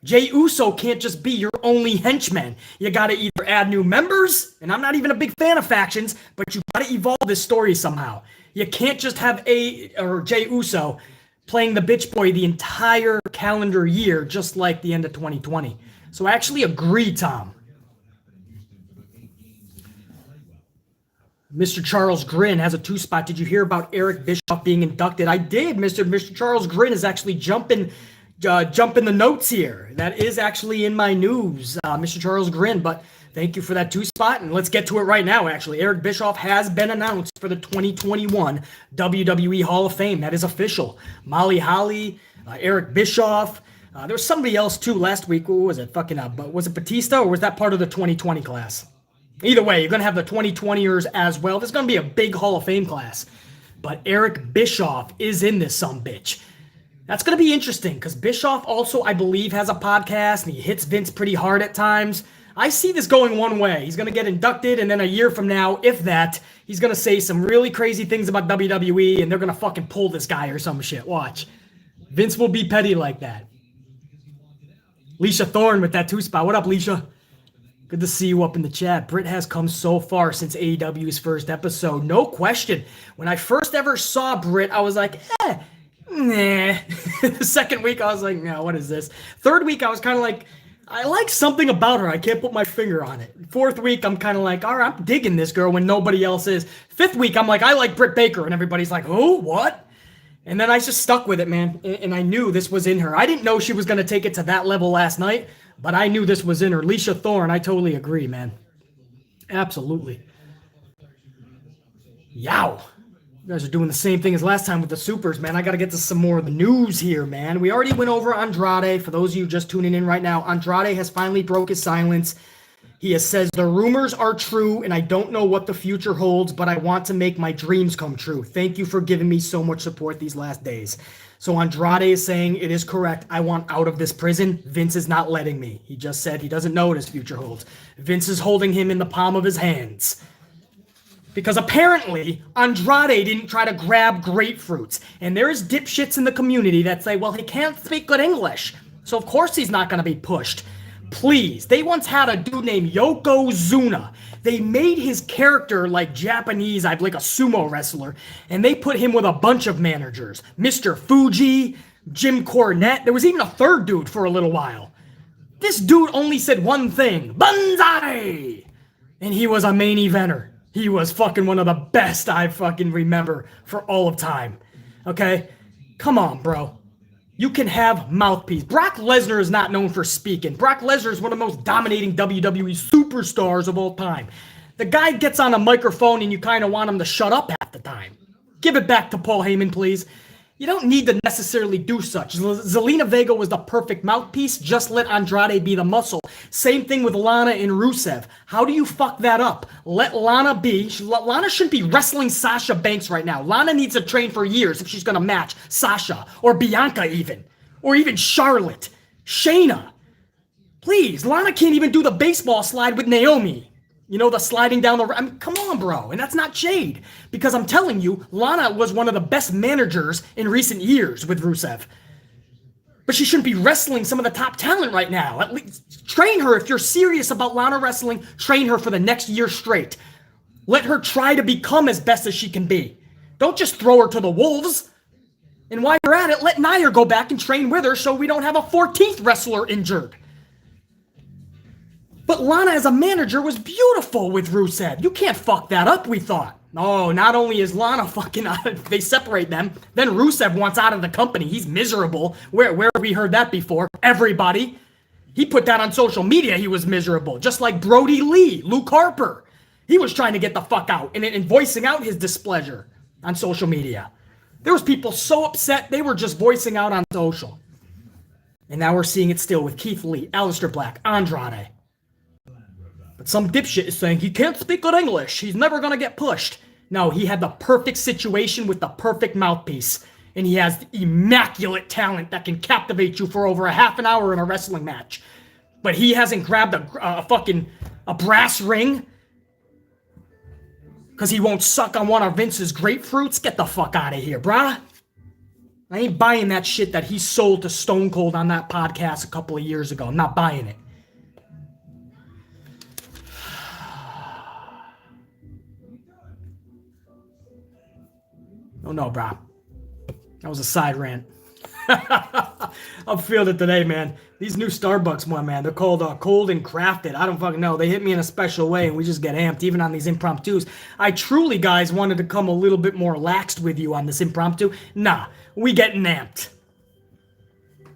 A: Jey Uso can't just be your only henchman. You gotta either add new members, and I'm not even a big fan of factions, but you gotta evolve this story somehow. You can't just have Jey Uso playing the bitch boy the entire calendar year, just like the end of 2020. So I actually agree, Tom. Mr. Charles Grin has a 2-spot. Did you hear about Eric Bischoff being inducted? I did. Mr. Charles Grin is actually jumping the notes here. That is actually in my news, Mr. Charles Grin. But thank you for that 2-spot, and let's get to it right now. Actually, Eric Bischoff has been announced for the 2021 WWE Hall of Fame. That is official. Molly Holly, Eric Bischoff. There was somebody else too last week. What was it? Was it Batista, or was that part of the 2020 class? Either way, you're going to have the 2020ers as well. There's going to be a big Hall of Fame class. But Eric Bischoff is in this sumbitch. That's going to be interesting because Bischoff also, I believe, has a podcast and he hits Vince pretty hard at times. I see this going one way. He's going to get inducted, and then a year from now, if that, he's going to say some really crazy things about WWE, and they're going to fucking pull this guy or some shit. Watch. Vince will be petty like that. Leisha Thorne with that 2-spot. What up, Leisha? Good to see you up in the chat. Britt has come so far since AEW's first episode. No question. When I first ever saw Britt, I was like, nah. The second week, I was like, no, what is this? Third week, I was kind of like, I like something about her. I can't put my finger on it. Fourth week, I'm kind of like, all right, I'm digging this girl when nobody else is. Fifth week, I'm like, I like Britt Baker. And everybody's like, oh, what? And then I just stuck with it, man. And I knew this was in her. I didn't know she was going to take it to that level last night, but I knew this was in her. Leisha Thorne, I totally agree, man. Absolutely. Yow. You guys are doing the same thing as last time with the supers, man. I got to get to some more of the news here, man. We already went over Andrade. For those of you just tuning in right now, Andrade has finally broke his silence. He has says, the rumors are true, and I don't know what the future holds, but I want to make my dreams come true. Thank you for giving me so much support these last days. So Andrade is saying, it is correct. I want out of this prison. Vince is not letting me. He just said he doesn't know what his future holds. Vince is holding him in the palm of his hands. Because apparently, Andrade didn't try to grab grapefruits. And there's dipshits in the community that say, well, he can't speak good English. So of course he's not going to be pushed. Please. They once had a dude named Yokozuna. They made his character like Japanese, like a sumo wrestler. And they put him with a bunch of managers. Mr. Fuji, Jim Cornette. There was even a third dude for a little while. This dude only said one thing. Banzai! And he was a main eventer. He was fucking one of the best I fucking remember for all of time. Okay? Come on, bro. You can have mouthpiece. Brock Lesnar is not known for speaking. Brock Lesnar is one of the most dominating WWE superstars of all time. The guy gets on a microphone and you kind of want him to shut up half the time. Give it back to Paul Heyman, please. You don't need to necessarily do such. Zelina Vega was the perfect mouthpiece. Just let Andrade be the muscle. Same thing with Lana and Rusev. How do you fuck that up? Let Lana be. Lana shouldn't be wrestling Sasha Banks right now. Lana needs to train for years if she's going to match Sasha or Bianca even. Or even Charlotte. Shayna. Please, Lana can't even do the baseball slide with Naomi. You know, the sliding down the... I mean, come on, bro. And that's not shade. Because I'm telling you, Lana was one of the best managers in recent years with Rusev. But she shouldn't be wrestling some of the top talent right now. At least train her. If you're serious about Lana wrestling, train her for the next year straight. Let her try to become as best as she can be. Don't just throw her to the wolves. And while you're at it, let Nia go back and train with her so we don't have a 14th wrestler injured. But Lana as a manager was beautiful with Rusev. You can't fuck that up, we thought. Oh, not only is Lana fucking out, they separate them, then Rusev wants out of the company. He's miserable. Where have we heard that before? Everybody. He put that on social media. He was miserable. Just like Brody Lee, Luke Harper. He was trying to get the fuck out and voicing out his displeasure on social media. There was people so upset, they were just voicing out on social. And now we're seeing it still with Keith Lee, Aleister Black, Andrade. But some dipshit is saying he can't speak good English. He's never going to get pushed. No, he had the perfect situation with the perfect mouthpiece. And he has immaculate talent that can captivate you for over a half an hour in a wrestling match. But he hasn't grabbed a brass ring because he won't suck on one of Vince's grapefruits. Get the fuck out of here, brah. I ain't buying that shit that he sold to Stone Cold on that podcast a couple of years ago. I'm not buying it. Oh no, brah. That was a side rant. I'm feeling it today, man. These new Starbucks one, man, they're called Cold and Crafted. I don't fucking know. They hit me in a special way, and we just get amped, even on these impromptus. I truly, guys, wanted to come a little bit more laxed with you on this impromptu. Nah, we getting amped.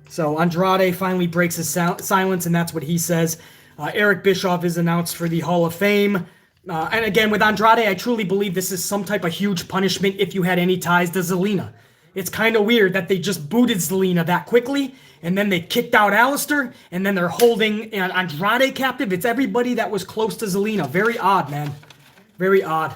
A: So Andrade finally breaks his silence, and that's what he says. Eric Bischoff is announced for the Hall of Fame. And again, with Andrade, I truly believe this is some type of huge punishment if you had any ties to Zelina. It's kind of weird that they just booted Zelina that quickly, and then they kicked out Aleister, and then they're holding Andrade captive. It's everybody that was close to Zelina. Very odd, man. Very odd.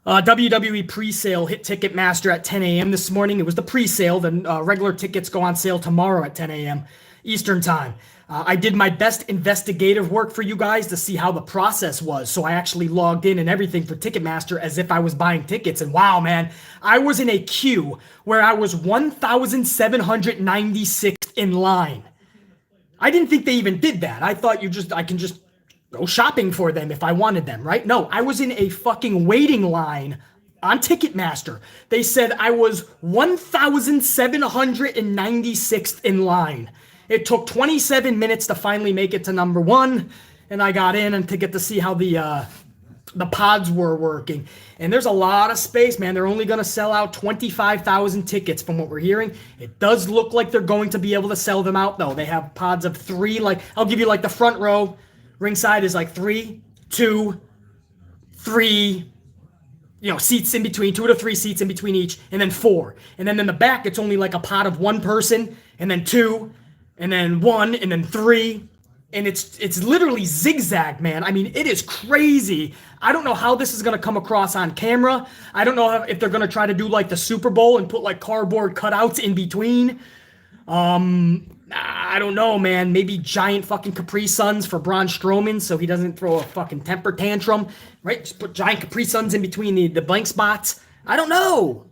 A: WWE pre-sale hit Ticketmaster at 10 a.m. this morning. It was the pre-sale. The regular tickets go on sale tomorrow at 10 a.m. Eastern Time. I did my best investigative work for you guys to see how the process was. So I actually logged in and everything for Ticketmaster as if I was buying tickets. And wow, man, I was in a queue where I was 1,796th in line. I didn't think they even did that. I thought I can just go shopping for them if I wanted them, right? No, I was in a fucking waiting line on Ticketmaster. They said I was 1,796th in line. It took 27 minutes to finally make it to number one, and I got in and to get to see how the pods were working. And there's a lot of space, man. They're only going to sell out 25,000 tickets from what we're hearing. It does look like they're going to be able to sell them out, though. They have pods of 3. Like, I'll give you like the front row. Ringside is like 3, 2, 3, seats in between, 2 to 3 seats in between each, and then 4. And then in the back, it's only like a pod of 1 person, and then 2, and then 1, and then 3, and it's literally zigzag, man. I mean, it is crazy. I don't know how this is going to come across on camera. I don't know if they're going to try to do like the Super Bowl and put like cardboard cutouts in between. I don't know, man. Maybe giant fucking Capri Suns for Braun Strowman so he doesn't throw a fucking temper tantrum, right? Just put giant Capri Suns in between the blank spots. I don't know.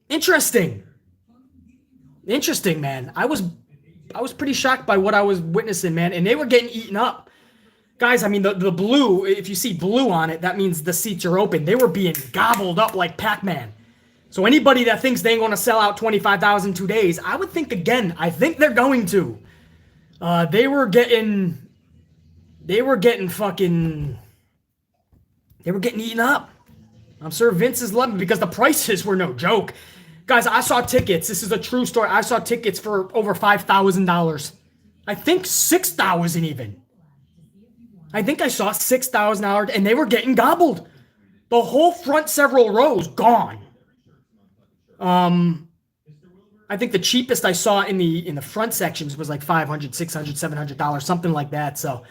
A: Interesting, man. I was pretty shocked by what I was witnessing, man. And they were getting eaten up. Guys, I mean, the blue, if you see blue on it, that means the seats are open. They were being gobbled up like Pac-Man. So anybody that thinks they ain't going to sell out 25,000 2 days, I would think again. I think they're going to. They were getting eaten up. I'm sure Vince is loving it because the prices were no joke. Guys, I saw tickets. This is a true story. I saw tickets for over $5,000. I think $6,000 even. I think I saw $6,000 and they were getting gobbled. The whole front several rows gone. I think the cheapest I saw in the front sections was like $500, $600, $700, something like that. So,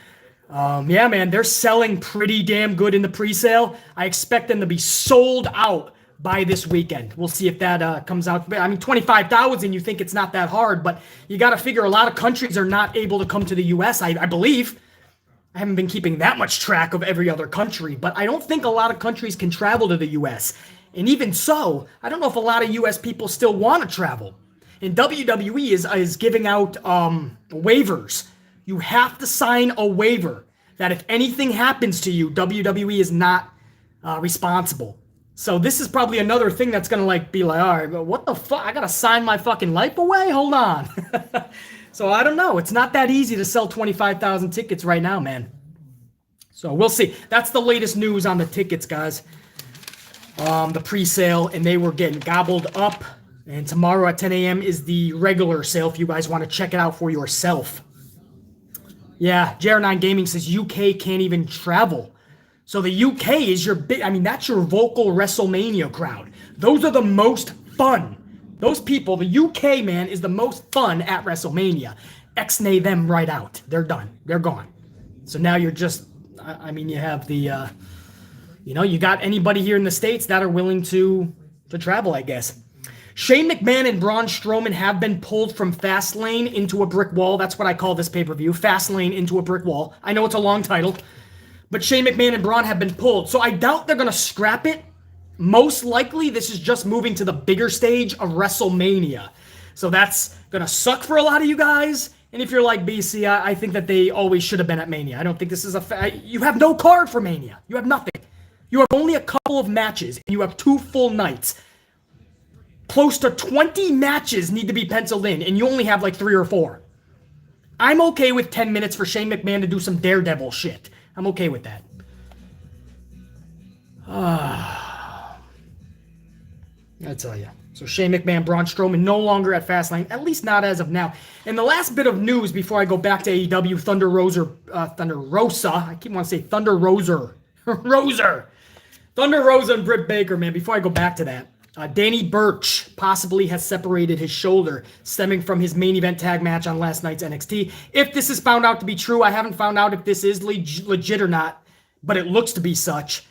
A: yeah, man, they're selling pretty damn good in the pre-sale. I expect them to be sold out by this weekend. We'll see if that comes out. I mean, 25,000, you think it's not that hard, but you got to figure a lot of countries are not able to come to the U.S., I believe. I haven't been keeping that much track of every other country, but I don't think a lot of countries can travel to the U.S. And even so, I don't know if a lot of U.S. people still want to travel. And WWE is giving out waivers. You have to sign a waiver that if anything happens to you, WWE is not responsible. So this is probably another thing that's going to be like, all right, but what the fuck? I got to sign my fucking life away? Hold on. So I don't know. It's not that easy to sell 25,000 tickets right now, man. So we'll see. That's the latest news on the tickets, guys. The pre-sale, and they were getting gobbled up. And tomorrow at 10 a.m. is the regular sale if you guys want to check it out for yourself. Yeah, JR9 Gaming says UK can't even travel. So the UK is your big, I mean, that's your vocal WrestleMania crowd. Those are the most fun. Those people, the UK, man, is the most fun at WrestleMania. X-nay them right out. They're done. They're gone. So now you're just, I mean, you have the, you got anybody here in the States that are willing to travel, I guess. Shane McMahon and Braun Strowman have been pulled from Fastlane into a brick wall. That's what I call this pay-per-view, Fastlane into a brick wall. I know it's a long title, but Shane McMahon and Braun have been pulled. So I doubt they're going to scrap it. Most likely, this is just moving to the bigger stage of WrestleMania. So that's going to suck for a lot of you guys. And if you're like BC, I think that they always should have been at Mania. I don't think this is you have no card for Mania. You have nothing. You have only a couple of matches, and you have 2 full nights. Close to 20 matches need to be penciled in, and you only have like 3 or 4. I'm okay with 10 minutes for Shane McMahon to do some Daredevil shit. I'm okay with that. I tell you. So Shane McMahon, Braun Strowman, no longer at Fastlane, at least not as of now. And the last bit of news before I go back to AEW, Thunder Rosa, I keep wanting to say Thunder Rosa. Thunder Rosa and Britt Baker, man, before I go back to that. Danny Burch possibly has separated his shoulder, stemming from his main event tag match on last night's NXT. If this is found out to be true, I haven't found out if this is legit or not, but it looks to be such.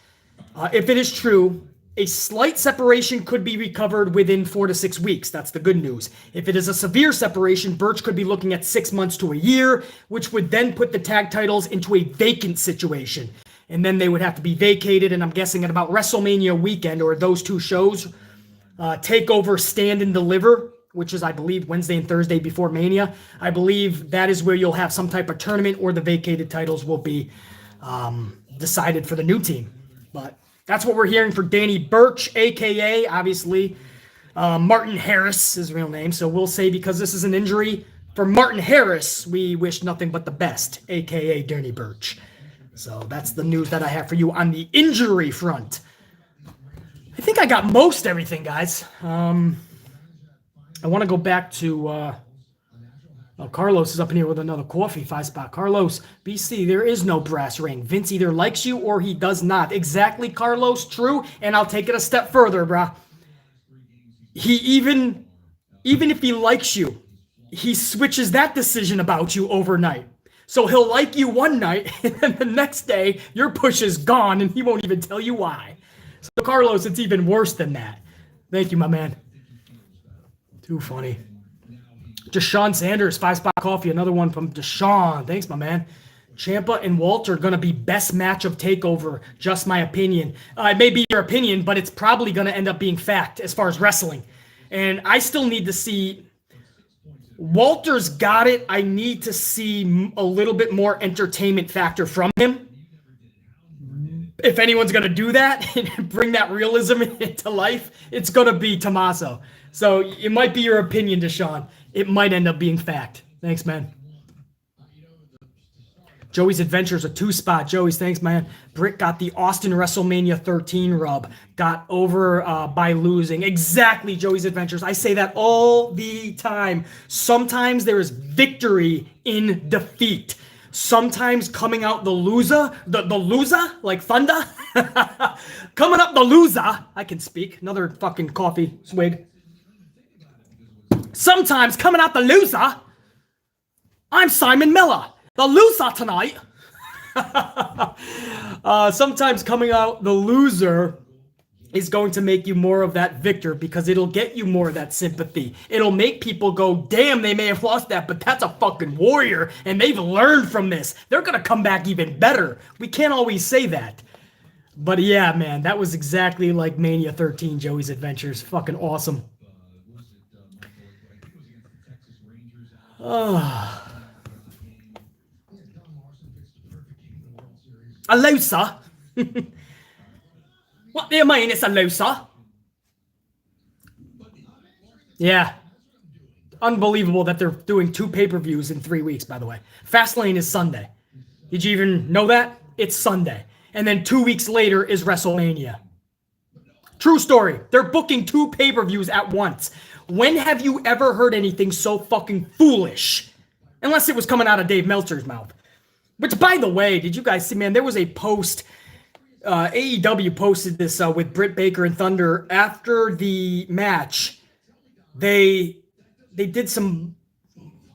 A: If it is true, a slight separation could be recovered within 4 to 6 weeks. That's the good news. If it is a severe separation, Burch could be looking at 6 months to a year, which would then put the tag titles into a vacant situation. And then they would have to be vacated, and I'm guessing at about WrestleMania weekend or those 2 shows, TakeOver Stand and Deliver, which is, I believe, Wednesday and Thursday before Mania. I believe that is where you'll have some type of tournament or the vacated titles will be decided for the new team. But that's what we're hearing for Danny Burch, a.k.a., obviously, Martin Harris, his real name. So we'll say because this is an injury for Martin Harris, we wish nothing but the best, a.k.a. Danny Burch. So that's the news that I have for you on the injury front. I think I got most everything, guys. I want to go back to Carlos is up in here with another coffee, 5-spot. Carlos, BC, there is no brass ring. Vince either likes you or he does not. Exactly, Carlos, true. And I'll take it a step further, brah. He even if he likes you, he switches that decision about you overnight. So he'll like you one night, and then the next day, your push is gone, and he won't even tell you why. So, Carlos, it's even worse than that. Thank you, my man. Too funny. Deshaun Sanders, 5-spot coffee. Another one from Deshaun. Thanks, my man. Ciampa and Walter going to be best match of TakeOver. Just my opinion. It may be your opinion, but it's probably going to end up being fact as far as wrestling. And I still need to see... Walter's got it. I need to see a little bit more entertainment factor from him. If anyone's going to do that and bring that realism into life, it's going to be Tommaso. So it might be your opinion, Deshaun. It might end up being fact. Thanks, man. Joey's Adventures, a 2-spot. Joey's, thanks, man. Britt got the Austin WrestleMania 13 rub. Got over by losing. Exactly, Joey's Adventures. I say that all the time. Sometimes there is victory in defeat. Sometimes coming out the loser, like thunder. Coming up the loser, I can speak. Another fucking coffee swig. Sometimes coming out the loser, I'm Simon Miller. The loser tonight. Sometimes coming out the loser is going to make you more of that victor because it'll get you more of that sympathy. It'll make people go, damn, they may have lost that, but that's a fucking warrior, and they've learned from this. They're going to come back even better. We can't always say that. But yeah, man, that was exactly like Mania 13, Joey's Adventures. Fucking awesome. A loser? What do you mean it's a loser? Yeah. Unbelievable that they're doing 2 pay-per-views in 3 weeks, by the way. Fastlane is Sunday. Did you even know that? It's Sunday. And then 2 weeks later is WrestleMania. True story. They're booking 2 pay-per-views at once. When have you ever heard anything so fucking foolish? Unless it was coming out of Dave Meltzer's mouth. Which, by the way, did you guys see, man, there was a post AEW posted this with Britt Baker and Thunder after the match. They did some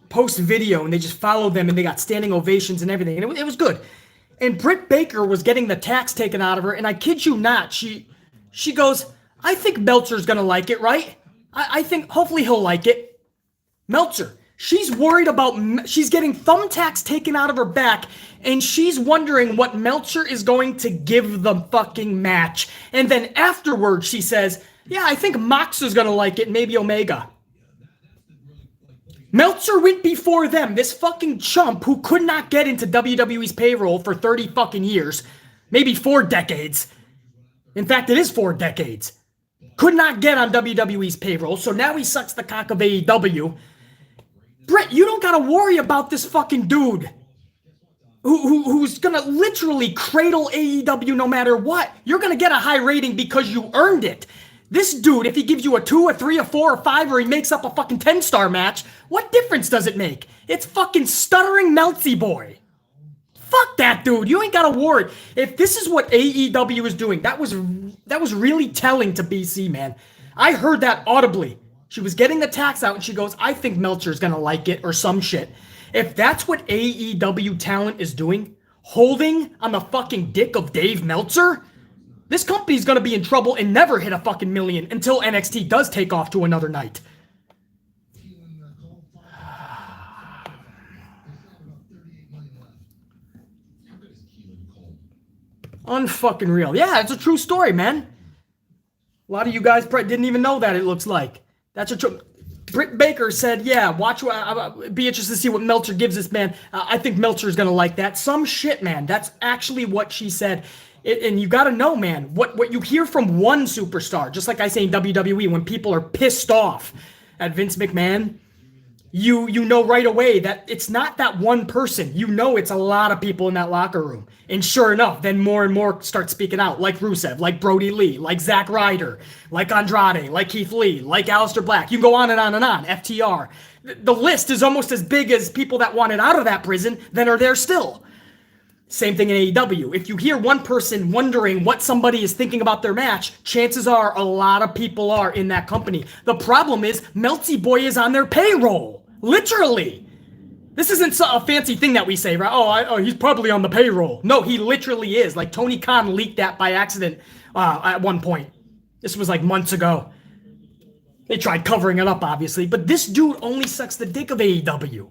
A: post video and they just followed them and they got standing ovations and everything, and it was good. And Britt Baker was getting the tax taken out of her, and I kid you not, she goes, I think Meltzer's gonna like it, right? I think hopefully he'll like it. Meltzer, she's worried about, she's getting thumbtacks taken out of her back, and she's wondering what Meltzer is going to give the fucking match. And then afterwards she says, yeah, I think Mox is gonna like it, maybe Omega. Meltzer went before them, this fucking chump who could not get into WWE's payroll for 30 fucking years, maybe 4 decades. In fact, it is 4 decades. Could not get on WWE's payroll, so now he sucks the cock of AEW. Britt, you don't gotta worry about this fucking dude who's gonna literally cradle AEW no matter what. You're gonna get a high rating because you earned it. This dude, if he gives you a 2, a 3, a 4, or 5, or he makes up a fucking 10-star match, what difference does it make? It's fucking stuttering Meltsy boy. Fuck that dude. You ain't gotta worry. If this is what AEW is doing, that was really telling to BC, man. I heard that audibly. She was getting the tax out and she goes, I think Meltzer's gonna like it or some shit. If that's what AEW talent is doing, holding on the fucking dick of Dave Meltzer, this company's gonna be in trouble and never hit a fucking million until NXT does take off to another night. Unfucking real. Yeah, it's a true story, man. A lot of you guys probably didn't even know that, it looks like. That's a true... Britt Baker said, yeah, watch what... I'll be interested to see what Meltzer gives this, man. I think Meltzer's gonna like that. Some shit, man. That's actually what she said. And you gotta know, man, what you hear from one superstar, just like I say in WWE, when people are pissed off at Vince McMahon, you know right away that it's not that one person. You know it's a lot of people in that locker room. And sure enough, then more and more start speaking out, like Rusev, like Brody Lee, like Zack Ryder, like Andrade, like Keith Lee, like Aleister Black. You can go on and on and on, FTR. The list is almost as big as people that wanted out of that prison than are there still. Same thing in AEW. If you hear one person wondering what somebody is thinking about their match, chances are a lot of people are in that company. The problem is Meltsy Boy is on their payroll. Literally. This isn't a fancy thing that we say, right? Oh, he's probably on the payroll. No, he literally is. Like Tony Khan leaked that by accident at one point. This was like months ago. They tried covering it up, obviously. But this dude only sucks the dick of AEW.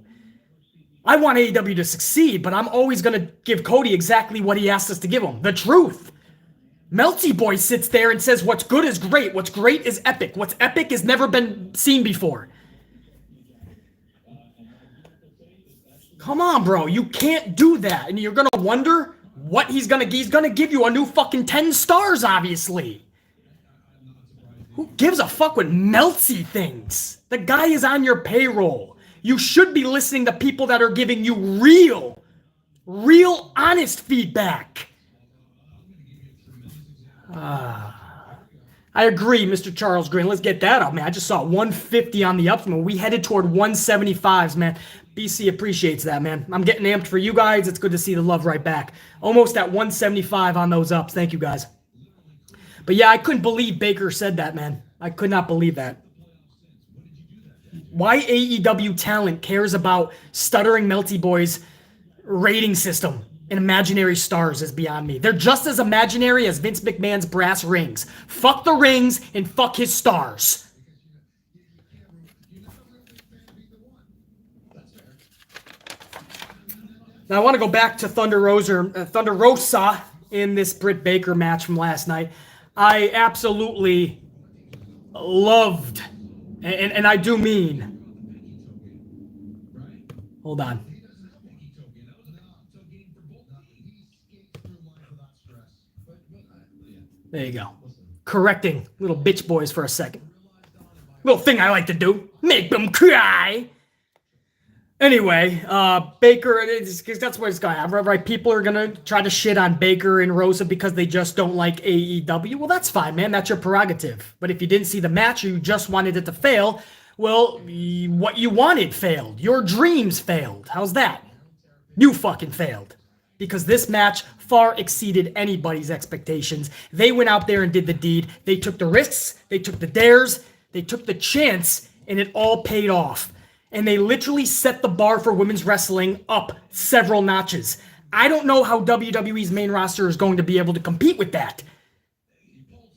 A: I want AEW to succeed, but I'm always going to give Cody exactly what he asked us to give him. The truth. Meltsy Boy sits there and says what's good is great. What's great is epic. What's epic has never been seen before. Come on, bro. You can't do that. And you're going to wonder what he's going to... He's going to give you a new fucking 10 stars, obviously. Who gives a fuck what Meltsy thinks? The guy is on your payroll. You should be listening to people that are giving you real, honest feedback. I agree, Mr. Charles Green. Let's get that up, man. I just saw 150 on the ups, man. We headed toward 175s, man. BC appreciates that, man. I'm getting amped for you guys. It's good to see the love right back. Almost at 175 on those ups. Thank you, guys. But yeah, I couldn't believe Baker said that, man. I could not believe that. Why AEW talent cares about stuttering Melty Boy's rating system and imaginary stars is beyond me. They're just as imaginary as Vince McMahon's brass rings. Fuck the rings and fuck his stars. Now I want to go back to Thunder Rosa in this Britt Baker match from last night. I absolutely loved, and I do mean, hold on. There you go. Correcting little bitch boys for a second. Little thing I like to do. Make them cry. Anyway, Baker, that's what it's going to have, right? People are going to try to shit on Baker and Rosa because they just don't like AEW. Well, that's fine, man. That's your prerogative. But if you didn't see the match or you just wanted it to fail, well, what you wanted failed. Your dreams failed. How's that? You fucking failed. because this match far exceeded anybody's expectations. They went out there and did the deed. They took the risks, they took the dares, they took the chance, and it all paid off. And they literally set the bar for women's wrestling up several notches. I don't know how WWE's main roster is going to be able to compete with that.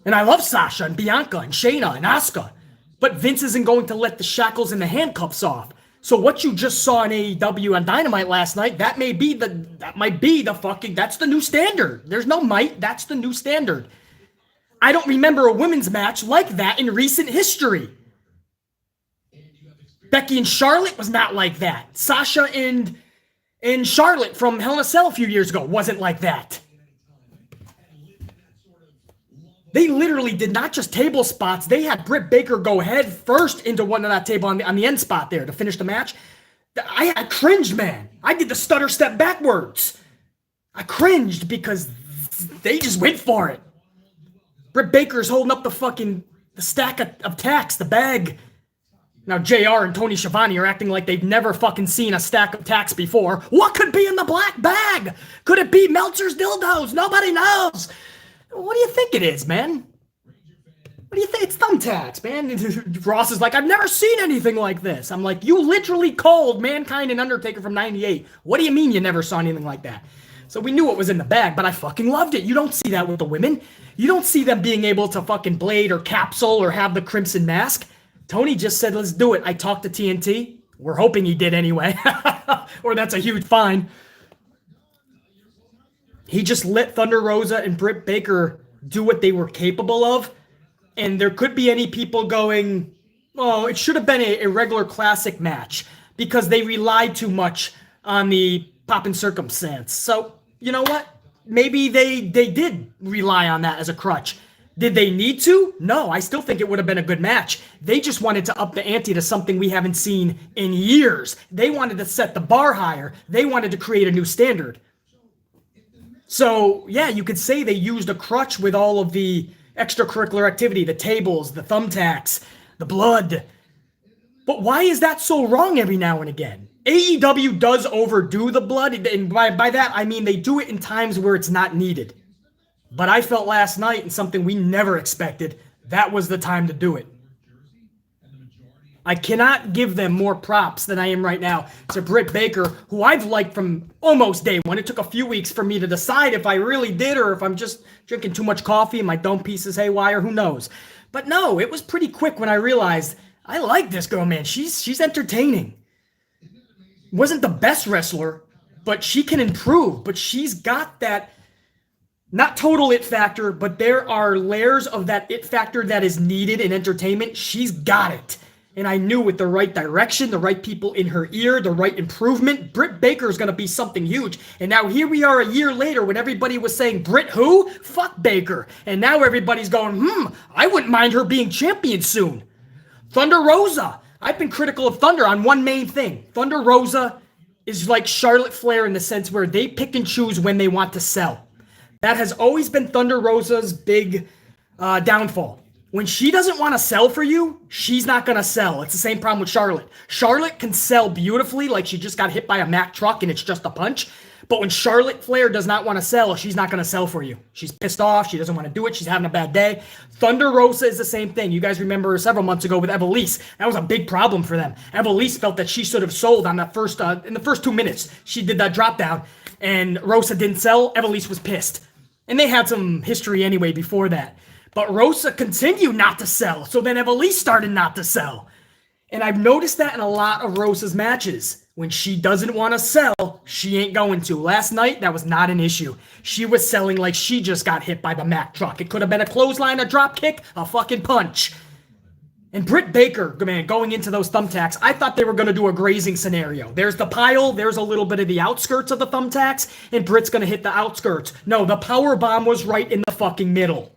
A: And I love Sasha and Bianca and Shayna and Asuka, but Vince isn't going to let the shackles and the handcuffs off. So what you just saw in AEW on Dynamite last night, that's the new standard. There's no might, that's the new standard. I don't remember a women's match like that in recent history. Becky and Charlotte was not like that. Sasha and Charlotte from Hell in a Cell a few years ago wasn't like that. They literally did not just table spots. They had Britt Baker go head first into one of that table on the end spot there to finish the match. I cringed, man. I did the stutter step backwards. I cringed because they just went for it. Britt Baker's holding up the stack of tacks, the bag. Now JR and Tony Schiavone are acting like they've never fucking seen a stack of tacks before. What could be in the black bag? Could it be Meltzer's dildos? Nobody knows. What do you think it is, man? What do you think? It's thumbtacks, man. Ross is like, I've never seen anything like this. I'm like, you literally called Mankind and Undertaker from 98. What do you mean you never saw anything like that? So we knew what was in the bag, but I fucking loved it. You don't see that with the women. You don't see them being able to fucking blade or capsule or have the crimson mask. Tony just said, let's do it. I talked to TNT. We're hoping he did anyway. Or that's a huge fine. He just let Thunder Rosa and Britt Baker do what they were capable of. And there could be any people going, oh, it should have been a regular classic match because they relied too much on the pop and circumstance. So, you know what? Maybe they did rely on that as a crutch. Did they need to? No, I still think it would have been a good match. They just wanted to up the ante to something we haven't seen in years. They wanted to set the bar higher. They wanted to create a new standard. So, yeah, you could say they used a crutch with all of the extracurricular activity, the tables, the thumbtacks, the blood. But why is that so wrong every now and again? AEW does overdo the blood, and by that I mean they do it in times where it's not needed. But I felt last night, and something we never expected, that was the time to do it. I cannot give them more props than I am right now to Britt Baker, who I've liked from almost day one. It took a few weeks for me to decide if I really did or if I'm just drinking too much coffee and my dome piece is haywire, who knows. But no, it was pretty quick when I realized I like this girl, man. She's entertaining. Wasn't the best wrestler, but she can improve. But she's got that, not total it factor, but there are layers of that it factor that is needed in entertainment. She's got it. And I knew with the right direction, the right people in her ear, the right improvement, Britt Baker is going to be something huge. And now here we are a year later when everybody was saying, Britt who? Fuck Baker. And now everybody's going, I wouldn't mind her being champion soon. Thunder Rosa. I've been critical of Thunder on one main thing. Thunder Rosa is like Charlotte Flair in the sense where they pick and choose when they want to sell. That has always been Thunder Rosa's big downfall. When she doesn't want to sell for you, she's not going to sell. It's the same problem with Charlotte. Charlotte can sell beautifully, like she just got hit by a Mack truck and it's just a punch. But when Charlotte Flair does not want to sell, she's not going to sell for you. She's pissed off. She doesn't want to do it. She's having a bad day. Thunder Rosa is the same thing. You guys remember several months ago with Evilise. That was a big problem for them. Evilise felt that she should have sold on that first, in the first 2 minutes. She did that drop down and Rosa didn't sell. Evilise was pissed. And they had some history anyway before that. But Rosa continued not to sell. So then Evilise started not to sell. And I've noticed that in a lot of Rosa's matches. When she doesn't want to sell, she ain't going to. Last night, that was not an issue. She was selling like she just got hit by the Mack truck. It could have been a clothesline, a drop kick, a fucking punch. And Britt Baker, man, going into those thumbtacks, I thought they were going to do a grazing scenario. There's the pile, there's a little bit of the outskirts of the thumbtacks, and Britt's going to hit the outskirts. No, the power bomb was right in the fucking middle.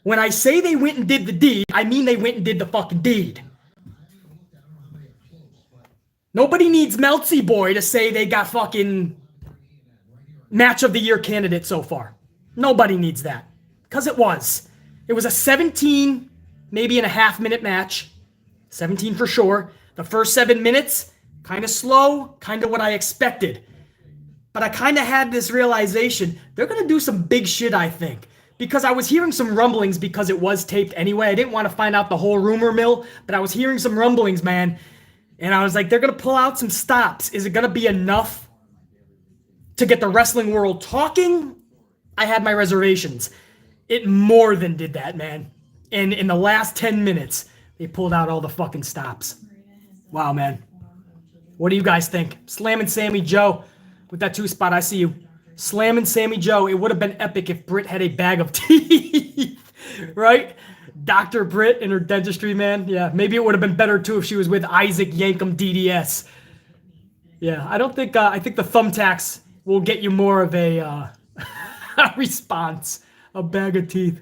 A: When I say they went and did the deed, I mean they went and did the fucking deed. Nobody needs Meltzy Boy to say they got fucking match of the year candidate so far. Nobody needs that. Because it was. It was a 17, maybe and a half minute match. 17 for sure. The first 7 minutes, kind of slow, kind of what I expected. But I kind of had this realization, they're going to do some big shit, I think. Because I was hearing some rumblings because it was taped anyway. I didn't want to find out the whole rumor mill, but I was hearing some rumblings, man. And I was like, they're going to pull out some stops. Is it going to be enough to get the wrestling world talking? I had my reservations. It more than did that, man. And in the last 10 minutes, they pulled out all the fucking stops. Wow, man. What do you guys think? Slamming Sammy Joe with that 2-spot. I see you. Slamming Sammy Joe. It would have been epic if Britt had a bag of teeth. Right? Dr. Britt in her dentistry, man. Yeah, maybe it would have been better, too, if she was with Isaac Yankum DDS. Yeah, I don't think... I think the thumbtacks will get you more of a response. A bag of teeth.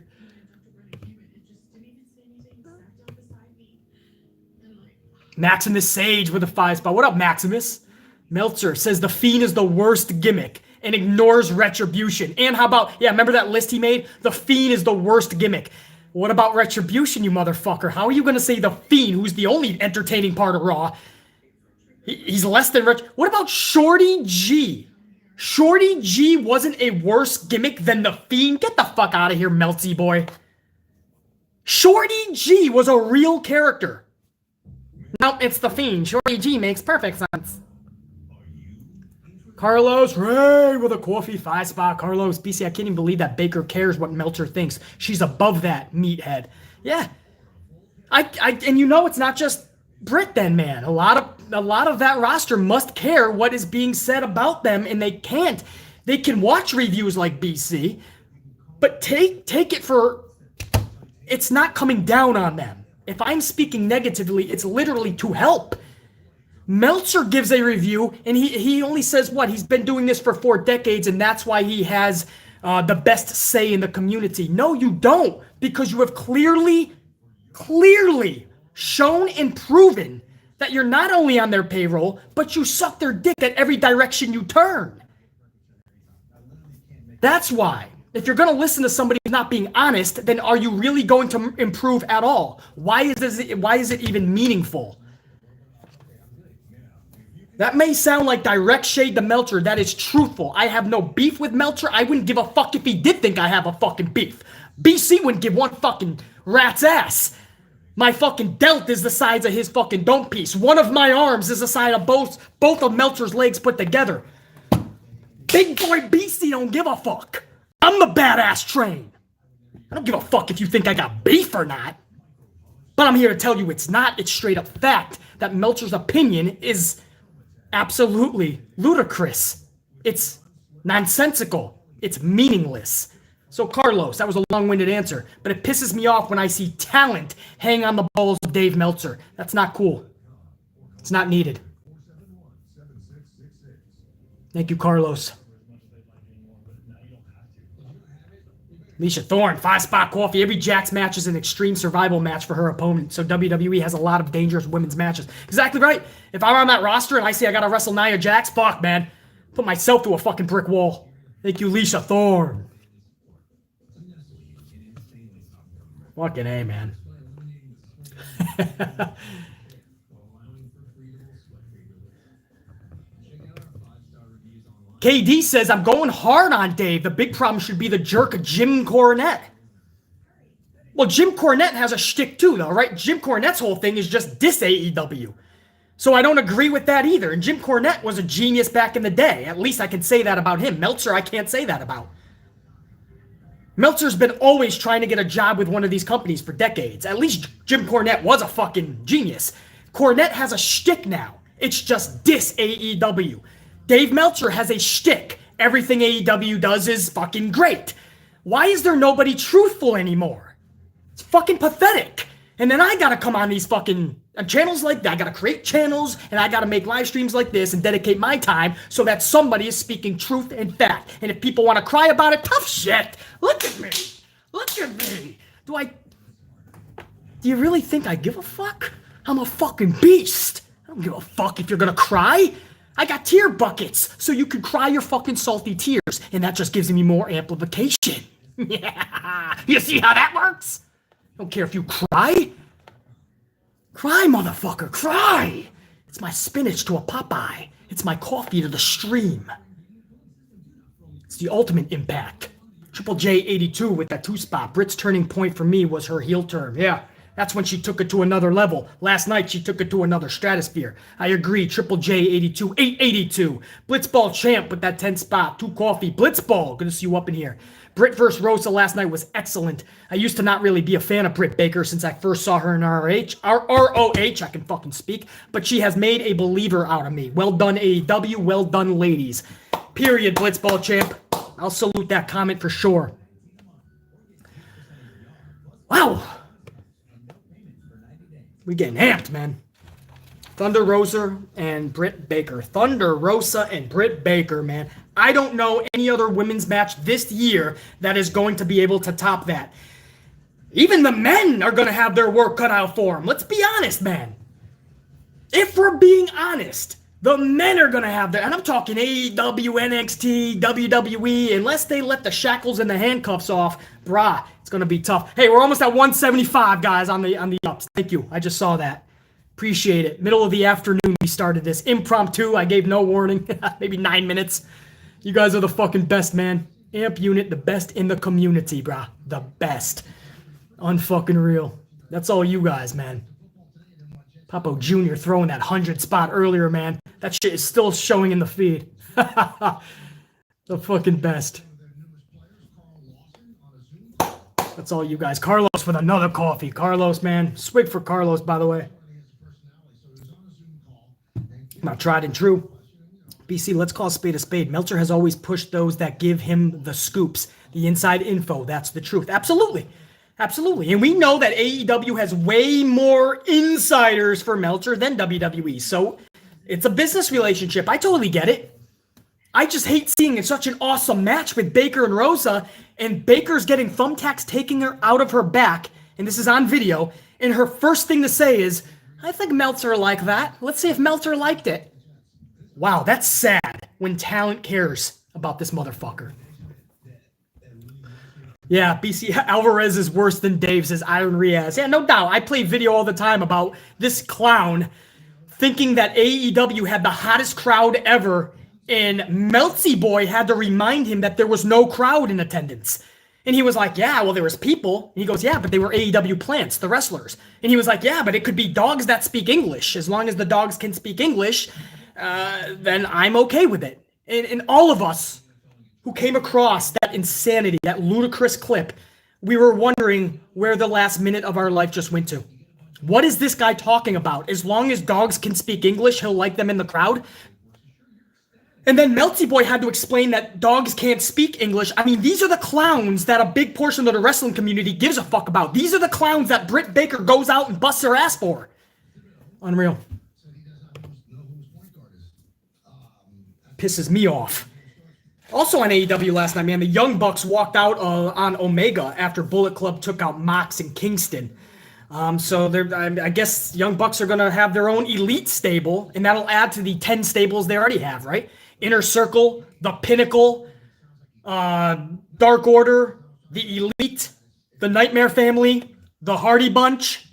A: Maximus Sage with a 5-spot. What up, Maximus? Meltzer says The Fiend is the worst gimmick and ignores Retribution. And how about, yeah, remember that list he made? The Fiend is the worst gimmick. What about Retribution, you motherfucker? How are you going to say The Fiend, who's the only entertaining part of Raw? He's less than What about Shorty G? Shorty G wasn't a worse gimmick than The Fiend? Get the fuck out of here, Meltzy boy. Shorty G was a real character. Nope, it's The Fiend. Shorty G makes perfect sense. Carlos Ray with a coffee 5-spot. Carlos, BC, I can't even believe that Baker cares what Meltzer thinks. She's above that, meathead. Yeah. And you know it's not just Britt then, man. A lot of that roster must care what is being said about them, and they can't. They can watch reviews like BC, but take it for... It's not coming down on them. If I'm speaking negatively, it's literally to help. Meltzer gives a review, and he only says, what, he's been doing this for 4 decades, and that's why he has the best say in the community. No, you don't, because you have clearly shown and proven that you're not only on their payroll, but you suck their dick at every direction you turn. That's why. If you're going to listen to somebody who's not being honest, then are you really going to improve at all? Why is it even meaningful? That may sound like direct shade to Meltzer. That is truthful. I have no beef with Meltzer. I wouldn't give a fuck if he did think I have a fucking beef. BC wouldn't give one fucking rat's ass. My fucking delt is the size of his fucking dome piece. One of my arms is the size of both of Meltzer's legs put together. Big boy BC don't give a fuck. I'm the badass train. I don't give a fuck if you think I got beef or not. But I'm here to tell you it's not. It's straight up fact that Meltzer's opinion is absolutely ludicrous. It's nonsensical. It's meaningless. So Carlos, that was a long-winded answer, but it pisses me off when I see talent hang on the balls of Dave Meltzer. That's not cool. It's not needed. Thank you, Carlos. Alicia Thorne, 5-spot coffee. Every Jax match is an extreme survival match for her opponent, so WWE has a lot of dangerous women's matches. Exactly right. If I'm on that roster and I say I got to wrestle Nia Jax, fuck, man. Put myself through a fucking brick wall. Thank you, Alicia Thorne. Fucking A, man. KD says, I'm going hard on Dave. The big problem should be the jerk Jim Cornette. Well, Jim Cornette has a shtick too, though, right? Jim Cornette's whole thing is just diss AEW. So I don't agree with that either. And Jim Cornette was a genius back in the day. At least I can say that about him. Meltzer, I can't say that about. Meltzer's been always trying to get a job with one of these companies for decades. At least Jim Cornette was a fucking genius. Cornette has a shtick now. It's just diss AEW. Dave Meltzer has a shtick. Everything AEW does is fucking great. Why is there nobody truthful anymore? It's fucking pathetic. And then I gotta come on these fucking channels like that. I gotta create channels, and I gotta make live streams like this and dedicate my time so that somebody is speaking truth and fact. And if people want to cry about it, tough shit. Look at me. Look at me. Do you really think I give a fuck? I'm a fucking beast. I don't give a fuck if you're gonna cry. I got tear buckets so you can cry your fucking salty tears, and that just gives me more amplification. Yeah. You see how that works? Don't care if you cry. Cry, motherfucker, cry. It's my spinach to a Popeye. It's my coffee to the stream. It's the ultimate impact. Triple J 82 with that 2-spot. Britt's turning point for me was her heel turn. Yeah, that's when she took it to another level. Last night, she took it to another stratosphere. I agree. Triple J 82, 882. Blitzball champ with that 10-spot. 2 coffee. Blitzball. Good to see you up in here. Britt versus Rosa last night was excellent. I used to not really be a fan of Britt Baker since I first saw her in ROH. I can fucking speak. But she has made a believer out of me. Well done, AEW. Well done, ladies. Period, Blitzball champ. I'll salute that comment for sure. Wow. We getting amped, man. Thunder Rosa and Britt Baker. Thunder Rosa and Britt Baker, man. I don't know any other women's match this year that is going to be able to top that. Even the men are going to have their work cut out for them. Let's be honest, man. If we're being honest, the men are going to have their... And I'm talking AEW, NXT, WWE. Unless they let the shackles and the handcuffs off, brah, it's going to be tough. Hey, we're almost at 175, guys, on the ups. Thank you. I just saw that. Appreciate it. Middle of the afternoon, we started this. Impromptu. I gave no warning. Maybe 9 minutes. You guys are the fucking best, man. Amp unit, the best in the community, brah. The best. Unfucking real. That's all you guys, man. Papo Jr. throwing that 100 spot earlier, man. That shit is still showing in the feed. The fucking best. That's all you guys. Carlos with another coffee. Carlos, man. Swig for Carlos, by the way. Not tried and true. BC, let's call a spade. Meltzer has always pushed those that give him the scoops, the inside info. That's the truth. Absolutely. Absolutely. And we know that AEW has way more insiders for Meltzer than WWE. So it's a business relationship. I totally get it. I just hate seeing such an awesome match with Baker and Rosa, and Baker's getting thumbtacks taking her out of her back, and this is on video, and her first thing to say is, I think Meltzer liked that. Let's see if Meltzer liked it. Wow, that's sad when talent cares about this motherfucker. Yeah, BC Alvarez is worse than Dave, says Iron Riaz. Yeah, no doubt. I play video all the time about this clown thinking that AEW had the hottest crowd ever, and Meltzy Boy had to remind him that there was no crowd in attendance. And he was like, yeah, well, there was people. And he goes, yeah, but they were AEW plants, the wrestlers. And he was like, yeah, but it could be dogs that speak English. As long as the dogs can speak English, then I'm okay with it. And all of us who came across that insanity, that ludicrous clip, we were wondering where the last minute of our life just went to. What is this guy talking about? As long as dogs can speak English, he'll like them in the crowd? And then Melty Boy had to explain that dogs can't speak English. I mean, these are the clowns that a big portion of the wrestling community gives a fuck about. These are the clowns that Britt Baker goes out and busts her ass for. Unreal. Pisses me off. Also on AEW last night, man, the Young Bucks walked out on Omega after Bullet Club took out Mox and Kingston. So I guess Young Bucks are going to have their own elite stable, and that'll add to the 10 stables they already have, right? Inner Circle, the Pinnacle, Dark Order, the Elite, the Nightmare Family, the Hardy Bunch.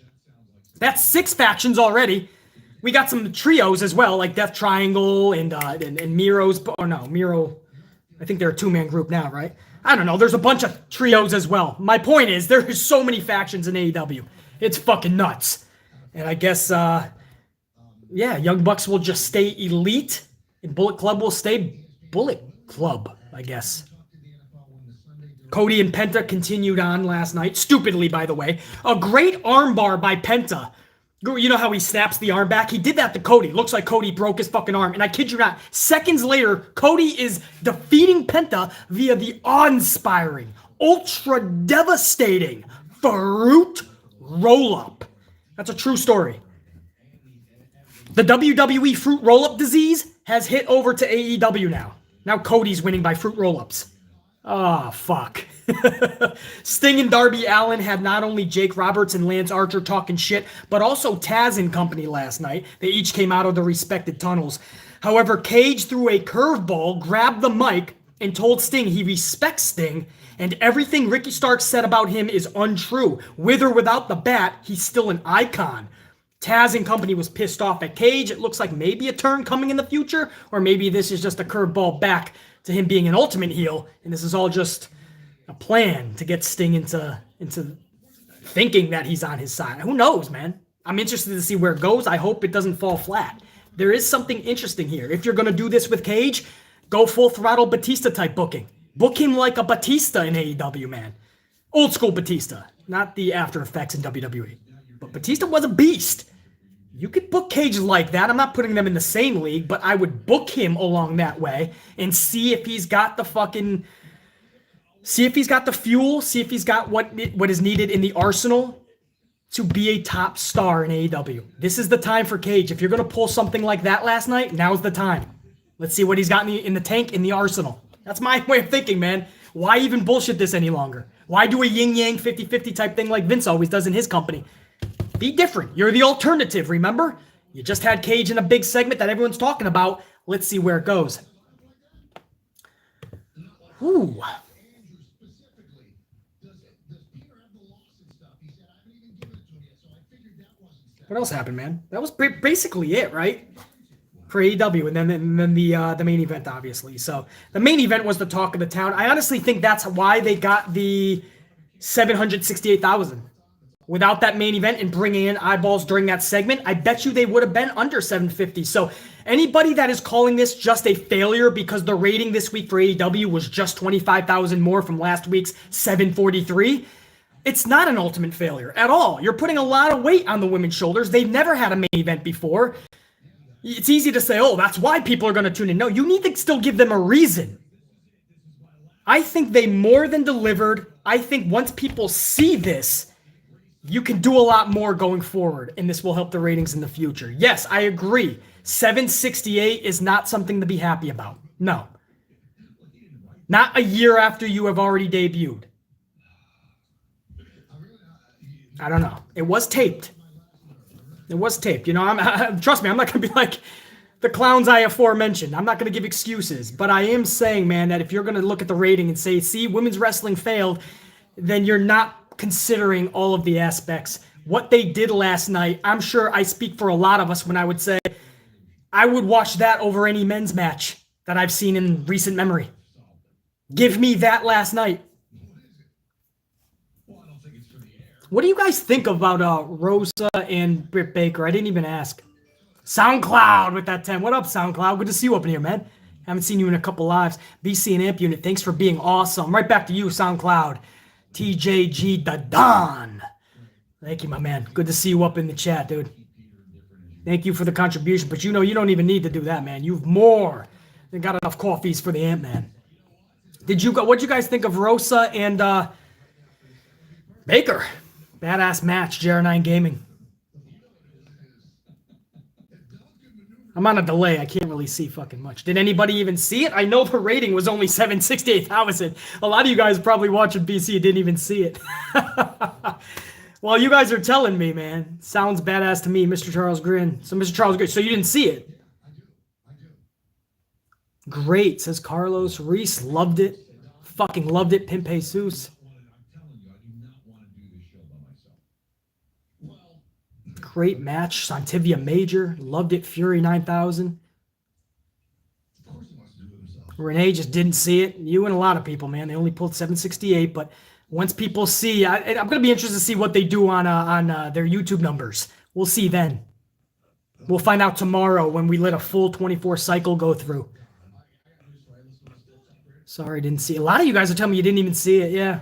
A: That's 6 factions already. We got some trios as well, like Death Triangle and Miro's, or no, Miro, I think they're a 2-man group now, right? I don't know. There's a bunch of trios as well. My point is, there is so many factions in AEW. It's fucking nuts. And I guess, yeah, Young Bucks will just stay elite, and Bullet Club will stay Bullet Club, I guess. Cody and Penta continued on last night. Stupidly, by the way. A great armbar by Penta. You know how he snaps the arm back? He did that to Cody. Looks like Cody broke his fucking arm. And I kid you not, seconds later, Cody is defeating Penta via the awe-inspiring, ultra-devastating Fruit Roll-Up. That's a true story. The WWE Fruit Roll-Up disease has hit over to AEW now. Now Cody's winning by Fruit Roll-Ups. Oh, fuck. Sting and Darby Allin had not only Jake Roberts and Lance Archer talking shit, but also Taz and company last night. They each came out of their respected tunnels. However, Cage threw a curveball, grabbed the mic, and told Sting he respects Sting, and everything Ricky Starks said about him is untrue. With or without the bat, he's still an icon. Taz and company was pissed off at Cage. It looks like maybe a turn coming in the future, or maybe this is just a curveball back to him being an ultimate heel, and this is all just a plan to get Sting into thinking that he's on his side. Who knows, man? I'm interested to see where it goes. I hope it doesn't fall flat. There is something interesting here. If you're going to do this with Cage, go full throttle Batista type booking. Book him like a Batista in AEW, man. Old school Batista, not the after effects in WWE. But Batista was a beast. You could book Cage like that. I'm not putting them in the same league, but I would book him along that way and see if he's got the fucking... See if he's got the fuel, see if he's got what is needed in the arsenal to be a top star in AEW. This is the time for Cage. If you're going to pull something like that last night, now's the time. Let's see what he's got in the tank, in the arsenal. That's my way of thinking, man. Why even bullshit this any longer? Why do a yin-yang 50-50 type thing like Vince always does in his company? Be different. You're the alternative, remember? You just had Cage in a big segment that everyone's talking about. Let's see where it goes. Ooh. What else happened, man? That was basically it, right? For AEW, and then the main event, obviously. So the main event was the talk of the town. I honestly think that's why they got the 768,000. Without that main event and bringing in eyeballs during that segment, I bet you they would have been under 750. So anybody that is calling this just a failure because the rating this week for AEW was just 25,000 more from last week's 743, it's not an ultimate failure at all. You're putting a lot of weight on the women's shoulders. They've never had a main event before. It's easy to say, oh, that's why people are going to tune in. No, you need to still give them a reason. I think they more than delivered. I think once people see this, you can do a lot more going forward, and this will help the ratings in the future. Yes, I agree. 768 is not something to be happy about. No. Not a year after you have already debuted. I don't know. It was taped. It was taped. You know, trust me, I'm not going to be like the clowns I aforementioned. I'm not going to give excuses. But I am saying, man, that if you're going to look at the rating and say, see, women's wrestling failed, then you're not considering all of the aspects. What they did last night, I'm sure I speak for a lot of us when I would say I would watch that over any men's match that I've seen in recent memory. Give me that last night. What do you guys think about Rosa and Britt Baker? I didn't even ask. SoundCloud with that 10. What up, SoundCloud? Good to see you up in here, man. Haven't seen you in a couple lives. BC and Amp Unit, thanks for being awesome. Right back to you, SoundCloud. TJG the Don. Thank you, my man. Good to see you up in the chat, dude. Thank you for the contribution, but you know you don't even need to do that, man. You've more than got enough coffees for the Amp, man. What'd you guys think of Rosa and Baker? Badass match, JR9 Gaming. I'm on a delay. I can't really see fucking much. Did anybody even see it? I know the rating was only 768,000. A lot of you guys probably watching BC didn't even see it. Well, you guys are telling me, man. Sounds badass to me, Mr. Charles Grin. So, Mr. Charles Grin, so you didn't see it? Great, says Carlos. Reese loved it. Fucking loved it. Pimp Jesus. Great match. Santivia Major. Loved it. Fury 9000. Renee just didn't see it. You and a lot of people, man. They only pulled 768, but once people see, I'm going to be interested to see what they do on their YouTube numbers. We'll see then. We'll find out tomorrow when we let a full 24 cycle go through. Sorry, didn't see it. A lot of you guys are telling me you didn't even see it. Yeah.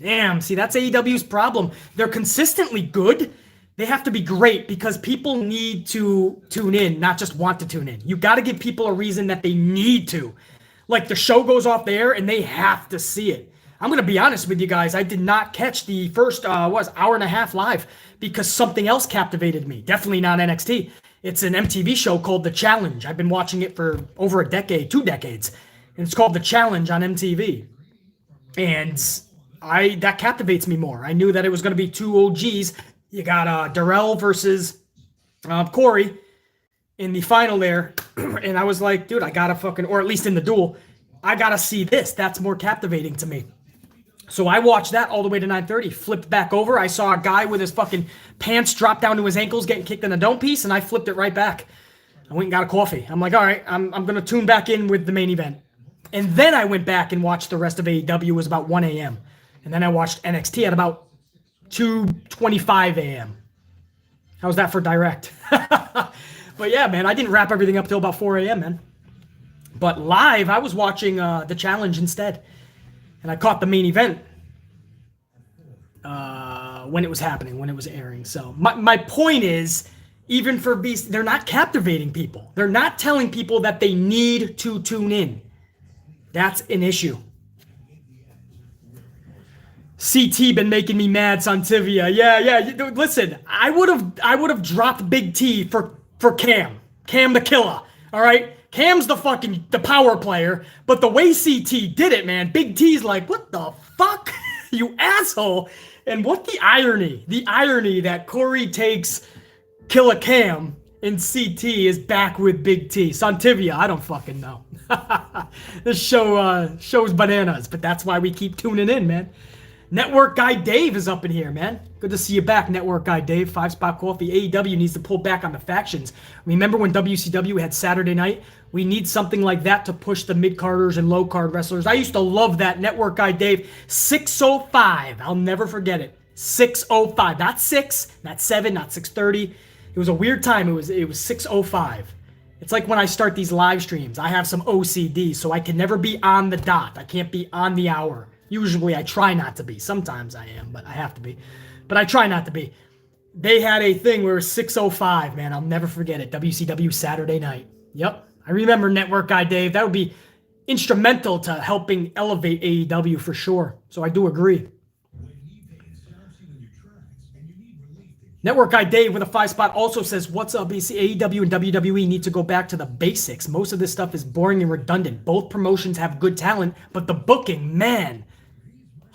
A: Damn. See, that's AEW's problem. They're consistently good. They have to be great because people need to tune in, not just want to tune in. You got to give people a reason that they need to. Like the show goes off the air and they have to see it. I'm going to be honest with you guys. I did not catch the first, hour and a half live because something else captivated me. Definitely not NXT. It's an MTV show called The Challenge. I've been watching it for over a decade, 2 decades. And it's called The Challenge on MTV. And that captivates me more. I knew that it was going to be 2 OGs. You got Darrell versus Corey in the final there. And I was like, dude, I got to fucking, or at least in the duel, I got to see this. That's more captivating to me. So I watched that all the way to 9:30. Flipped back over. I saw a guy with his fucking pants dropped down to his ankles getting kicked in the dome piece, and I flipped it right back. I went and got a coffee. I'm like, all right, I'm going to tune back in with the main event. And then I went back and watched the rest of AEW. It was about 1 a.m. And then I watched NXT at about 2:25 a.m. How was that for direct? But yeah, man, I didn't wrap everything up till about 4 a.m., man. But live, I was watching the challenge instead. And I caught the main event when it was happening, when it was airing. So my point is, even for Beast, they're not captivating people. They're not telling people that they need to tune in. That's an issue. CT been making me mad, Santivia. Yeah. Listen, I would have dropped Big T for Cam the killer. All right, Cam's the power player. But the way CT did it, man, Big T's like, what the fuck, you asshole. And what the irony that Corey takes Killer Cam and CT is back with Big T. Santivia, I don't fucking know. This shows bananas, but that's why we keep tuning in, man. Network guy Dave is up in here, man. Good to see you back, Network guy Dave. 5-Spot Coffee. AEW needs to pull back on the factions. Remember when WCW had Saturday night? We need something like that to push the mid-carders and low-card wrestlers. I used to love that. Network guy Dave. 6:05. I'll never forget it. 6:05. Not 6, not 7, not 6:30. It was a weird time. It was 6:05. It's like when I start these live streams. I have some OCD, so I can never be on the dot. I can't be on the hour. Usually I try not to be. Sometimes I am, but I have to be. But I try not to be. They had a thing where it was 6:05, man. I'll never forget it. WCW Saturday night. Yep. I remember Network guy Dave. That would be instrumental to helping elevate AEW for sure. So I do agree. Network guy Dave with a 5-Spot also says, what's up, BC? AEW and WWE need to go back to the basics. Most of this stuff is boring and redundant. Both promotions have good talent, but the booking, man,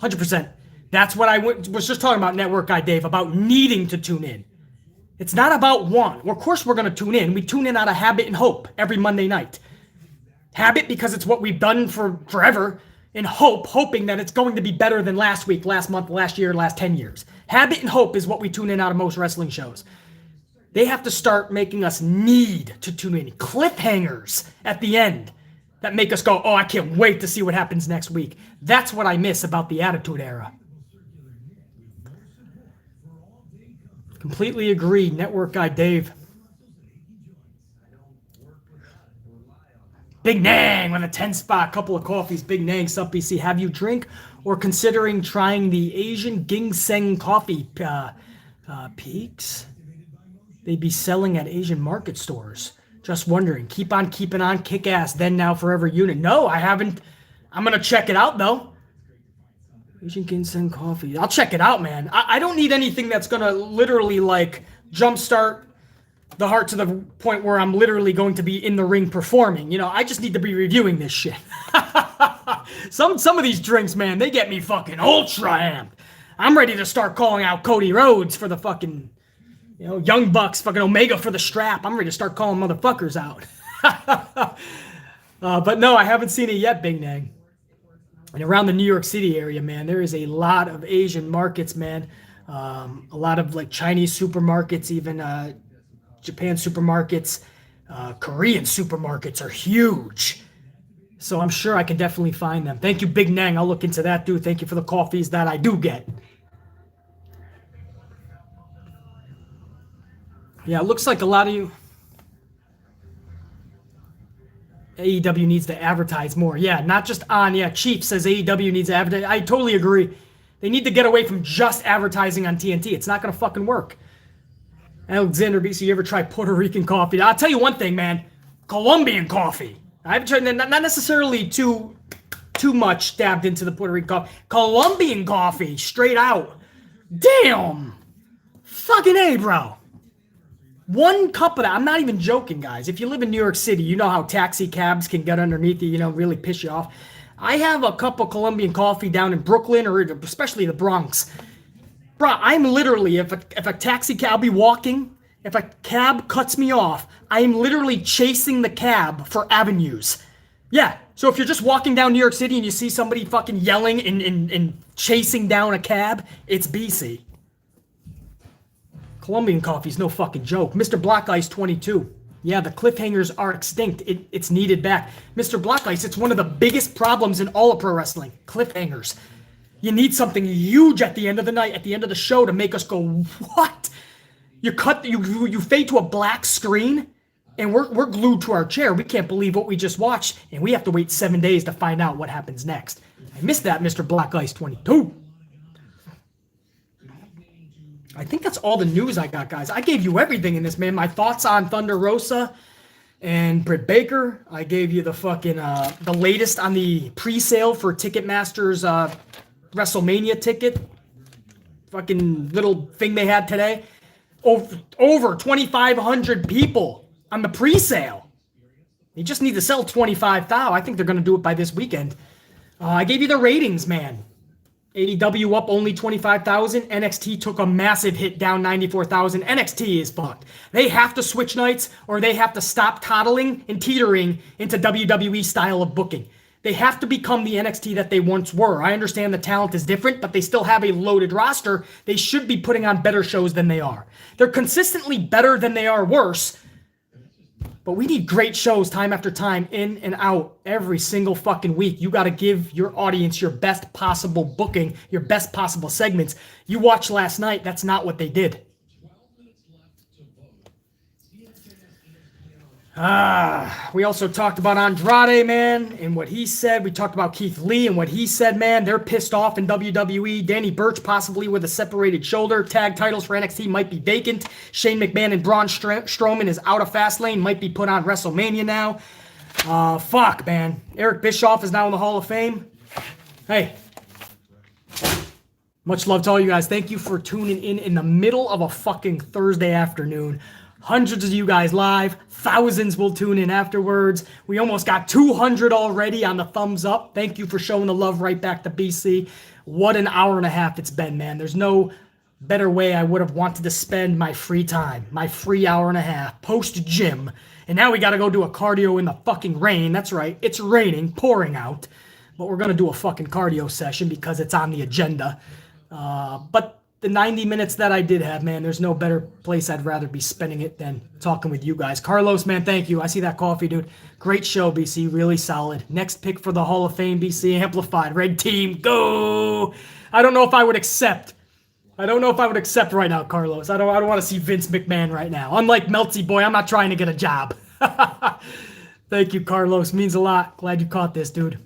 A: 100%. That's what I was just talking about, Network guy Dave, about needing to tune in. It's not about one. Well, of course we're going to tune in. We tune in out of habit and hope every Monday night. Habit because it's what we've done for forever, and hoping that it's going to be better than last week, last month, last year, last 10 years. Habit and hope is what we tune in out of most wrestling shows. They have to start making us need to tune in. Cliffhangers at the end that make us go, oh, I can't wait to see what happens next week. That's what I miss about the Attitude Era. Completely agree. Network guy Dave. Big Nang on a 10-spot, couple of coffees. Big Nang, sup BC. Have you drink or considering trying the Asian ginseng coffee peaks? They be selling at Asian market stores. Just wondering. Keep on keeping on. Kick ass. Then now forever unit. No, I haven't. I'm going to check it out though. Asian ginseng coffee. I'll check it out, man. I don't need anything that's going to literally like jumpstart the heart to the point where I'm literally going to be in the ring performing. You know, I just need to be reviewing this shit. Some of these drinks, man, they get me fucking ultra amped. I'm ready to start calling out Cody Rhodes for the fucking, you know, Young Bucks, fucking Omega for the strap. I'm ready to start calling motherfuckers out. But no, I haven't seen it yet, Big Nang. And around the New York City area, man, there is a lot of Asian markets, man. A lot of like Chinese supermarkets, even Japan supermarkets, Korean supermarkets are huge. So I'm sure I can definitely find them. Thank you, Big Nang. I'll look into that, dude. Thank you for the coffees that I do get. Yeah, it looks like a lot of you... AEW needs to advertise more. Yeah, not just on... Yeah, Chief says AEW needs to advertise. I totally agree. They need to get away from just advertising on TNT. It's not going to fucking work. Alexander BC, you ever try Puerto Rican coffee? I'll tell you one thing, man. Colombian coffee. I've tried, not necessarily too much dabbed into the Puerto Rican coffee. Colombian coffee, straight out. Damn. Fucking A, bro. One cup of that. I'm not even joking, guys. If you live in New York City, you know how taxi cabs can get underneath you, you know, really piss you off. I have a cup of Colombian coffee down in Brooklyn or especially the Bronx. Bro, I'm literally, if a taxi cab, I'll be walking, if a cab cuts me off, I am literally chasing the cab for avenues. Yeah, so if you're just walking down New York City and you see somebody fucking yelling and chasing down a cab, it's BC. Colombian coffee's no fucking joke. Mr. Black Ice 22. Yeah, the cliffhangers are extinct. It's needed back. Mr. Black Ice, it's one of the biggest problems in all of pro wrestling. Cliffhangers. You need something huge at the end of the night, at the end of the show to make us go, what? You fade to a black screen, and we're glued to our chair. We can't believe what we just watched, and we have to wait 7 days to find out what happens next. I missed that, Mr. Black Ice 22. I think that's all the news I got, guys. I gave you everything in this, man. My thoughts on Thunder Rosa and Britt Baker. I gave you the fucking the latest on the pre-sale for Ticketmaster's WrestleMania ticket. Fucking little thing they had today. Over 2,500 people on the pre-sale. You just need to sell 25,000. I think they're going to do it by this weekend. I gave you the ratings, man. AEW up only 25,000. NXT took a massive hit, down 94,000. NXT is fucked. They have to switch nights, or they have to stop toddling and teetering into WWE style of booking. They have to become the NXT that they once were. I understand the talent is different, but they still have a loaded roster. They should be putting on better shows than they are. They're consistently better than they are worse. But we need great shows time after time, in and out, every single fucking week. You got to give your audience your best possible booking, your best possible segments. You watched last night, that's not what they did. We also talked about Andrade, man, and what he said. We talked about Keith Lee and what he said, man. They're pissed off in WWE. Danny Burch possibly with a separated shoulder. Tag titles for NXT might be vacant. Shane McMahon and Braun Strowman is out of Fastlane. Might be put on WrestleMania now. Fuck, man. Eric Bischoff is now in the Hall of Fame. Hey. Much love to all you guys. Thank you for tuning in the middle of a fucking Thursday afternoon. Hundreds of you guys live. Thousands will tune in afterwards. We almost got 200 already on the thumbs up. Thank you for showing the love right back to BC. What an hour and a half it's been, man. There's no better way I would have wanted to spend my free time. My free hour and a half post-gym. And now we got to go do a cardio in the fucking rain. That's right. It's raining, pouring out. But we're going to do a fucking cardio session because it's on the agenda. But the 90 minutes that I did have, man, there's no better place I'd rather be spending it than talking with you guys. Carlos, man, thank you. I see that coffee, dude. Great show, BC. Really solid. Next pick for the Hall of Fame, BC. Amplified. Red team, go! I don't know if I would accept. Right now, Carlos. I don't want to see Vince McMahon right now. Unlike Melty Boy, I'm not trying to get a job. Thank you, Carlos. Means a lot. Glad you caught this, dude.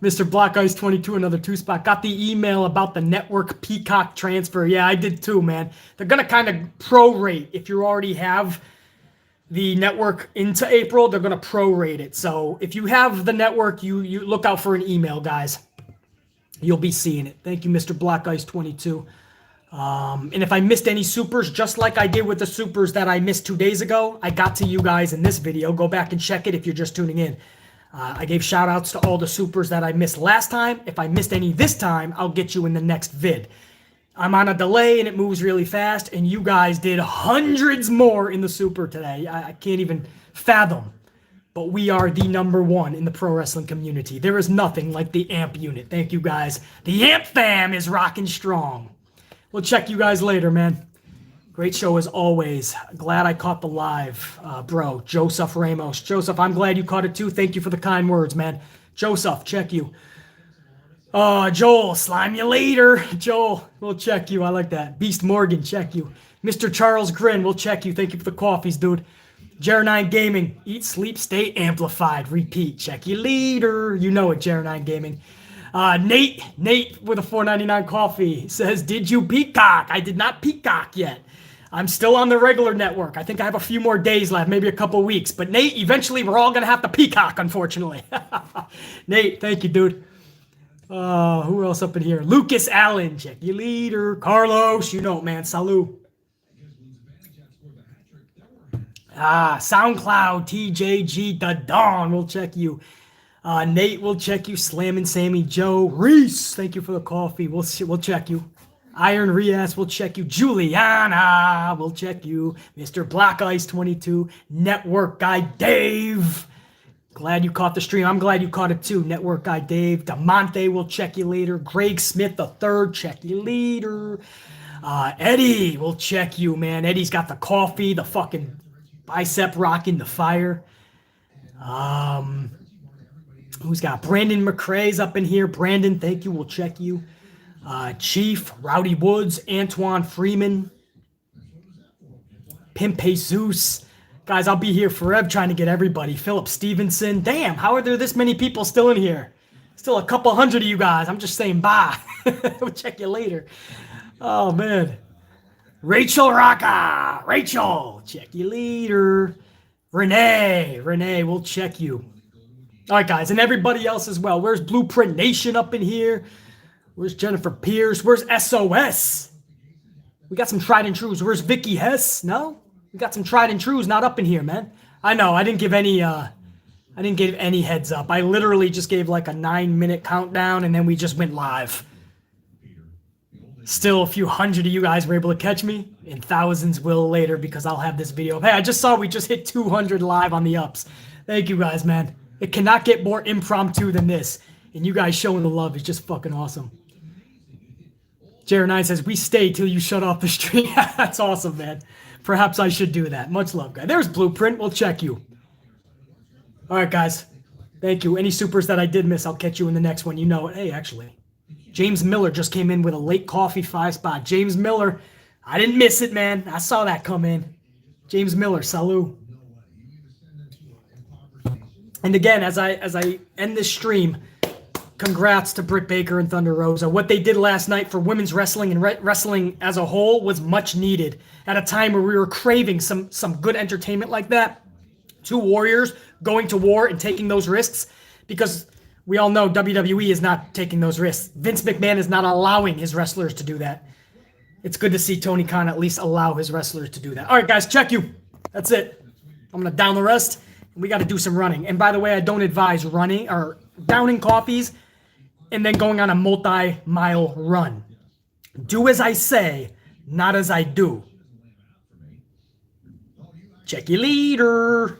A: Mr. Black Ice 22, another 2-spot. Got the email about the network Peacock transfer. Yeah, I did too, man. They're going to kind of prorate. If you already have the network into April, they're going to prorate it. So if you have the network, you look out for an email, guys. You'll be seeing it. Thank you, Mr. Black Ice 22. And if I missed any supers, just like I did with the supers that I missed 2 days ago, I got to you guys in this video. Go back and check it if you're just tuning in. I gave shout outs to all the supers that I missed last time. If I missed any this time, I'll get you in the next vid. I'm on a delay and it moves really fast, and you guys did hundreds more in the super today. I can't even fathom. But we are the #1 in the pro wrestling community. There is nothing like the AMP unit. Thank you guys. The AMP fam is rocking strong. We'll check you guys later, man. Great show as always. Glad I caught the live, bro. Joseph Ramos. Joseph, I'm glad you caught it too. Thank you for the kind words, man. Joseph, check you. Joel, slime you later. Joel, we'll check you. I like that. Beast Morgan, check you. Mr. Charles Grin, we'll check you. Thank you for the coffees, dude. Jer9 Gaming. Eat, sleep, stay amplified. Repeat. Check you later. You know it, Jer9 Gaming. Nate with a $4.99 coffee says, did you peacock? I did not peacock yet. I'm still on the regular network. I think I have a few more days left, maybe a couple weeks. But Nate, eventually we're all going to have to peacock, unfortunately. Nate, thank you, dude. Who else up in here? Lucas Allen, check you later. Carlos, you know it, man. Salud. SoundCloud, TJG, The Dawn, we'll check you. Nate, we'll check you. Slammin' Sammy Joe. Reese, thank you for the coffee. We'll check you. Iron Rias, we'll check you. Juliana, we'll check you. Mr. Black Ice 22. Network Guy Dave. Glad you caught the stream. I'm glad you caught it too. Network Guy Dave. DeMonte, we'll check you later. Greg Smith III, check you later. Eddie, we'll check you, man. Eddie's got the coffee, the fucking bicep rocking the fire. Who's got Brandon McCrae's up in here? Brandon, thank you. We'll check you. Chief, Rowdy Woods, Antoine Freeman, Pimp Jesus. Guys, I'll be here forever trying to get everybody. Philip Stevenson. Damn, how are there this many people still in here? Still a couple hundred of you guys. I'm just saying bye. We'll check you later. Oh, man. Rachel Rocca. Rachel, check you later. Renee, we'll check you. All right, guys, and everybody else as well. Where's Blueprint Nation up in here? Where's Jennifer Pierce? Where's SOS? We got some tried and trues. Where's Vicky Hess? No? We got some tried and trues not up in here, man. I know, I didn't give any heads up. I literally just gave like a 9-minute countdown and then we just went live. Still a few hundred of you guys were able to catch me, and thousands will later because I'll have this video. Hey, I just saw we just hit 200 live on the ups. Thank you guys, man. It cannot get more impromptu than this. And you guys showing the love is just fucking awesome. Jared9 says, we stay till you shut off the stream. That's awesome, man. Perhaps I should do that. Much love, guys. There's Blueprint. We'll check you. All right, guys. Thank you. Any supers that I did miss, I'll catch you in the next one. You know it. Hey, actually, James Miller just came in with a late coffee 5 spot. James Miller, I didn't miss it, man. I saw that come in. James Miller, salut. And again, as I end this stream, congrats to Britt Baker and Thunder Rosa. What they did last night for women's wrestling and wrestling as a whole was much needed at a time where we were craving some good entertainment like that. 2 warriors going to war and taking those risks, because we all know WWE is not taking those risks. Vince McMahon is not allowing his wrestlers to do that. It's good to see Tony Khan at least allow his wrestlers to do that. All right, guys, check you. That's it. I'm going to down the rest. We got to do some running. And by the way, I don't advise running or downing coffees and then going on a multi-mile run. Do as I say, not as I do. Check you later.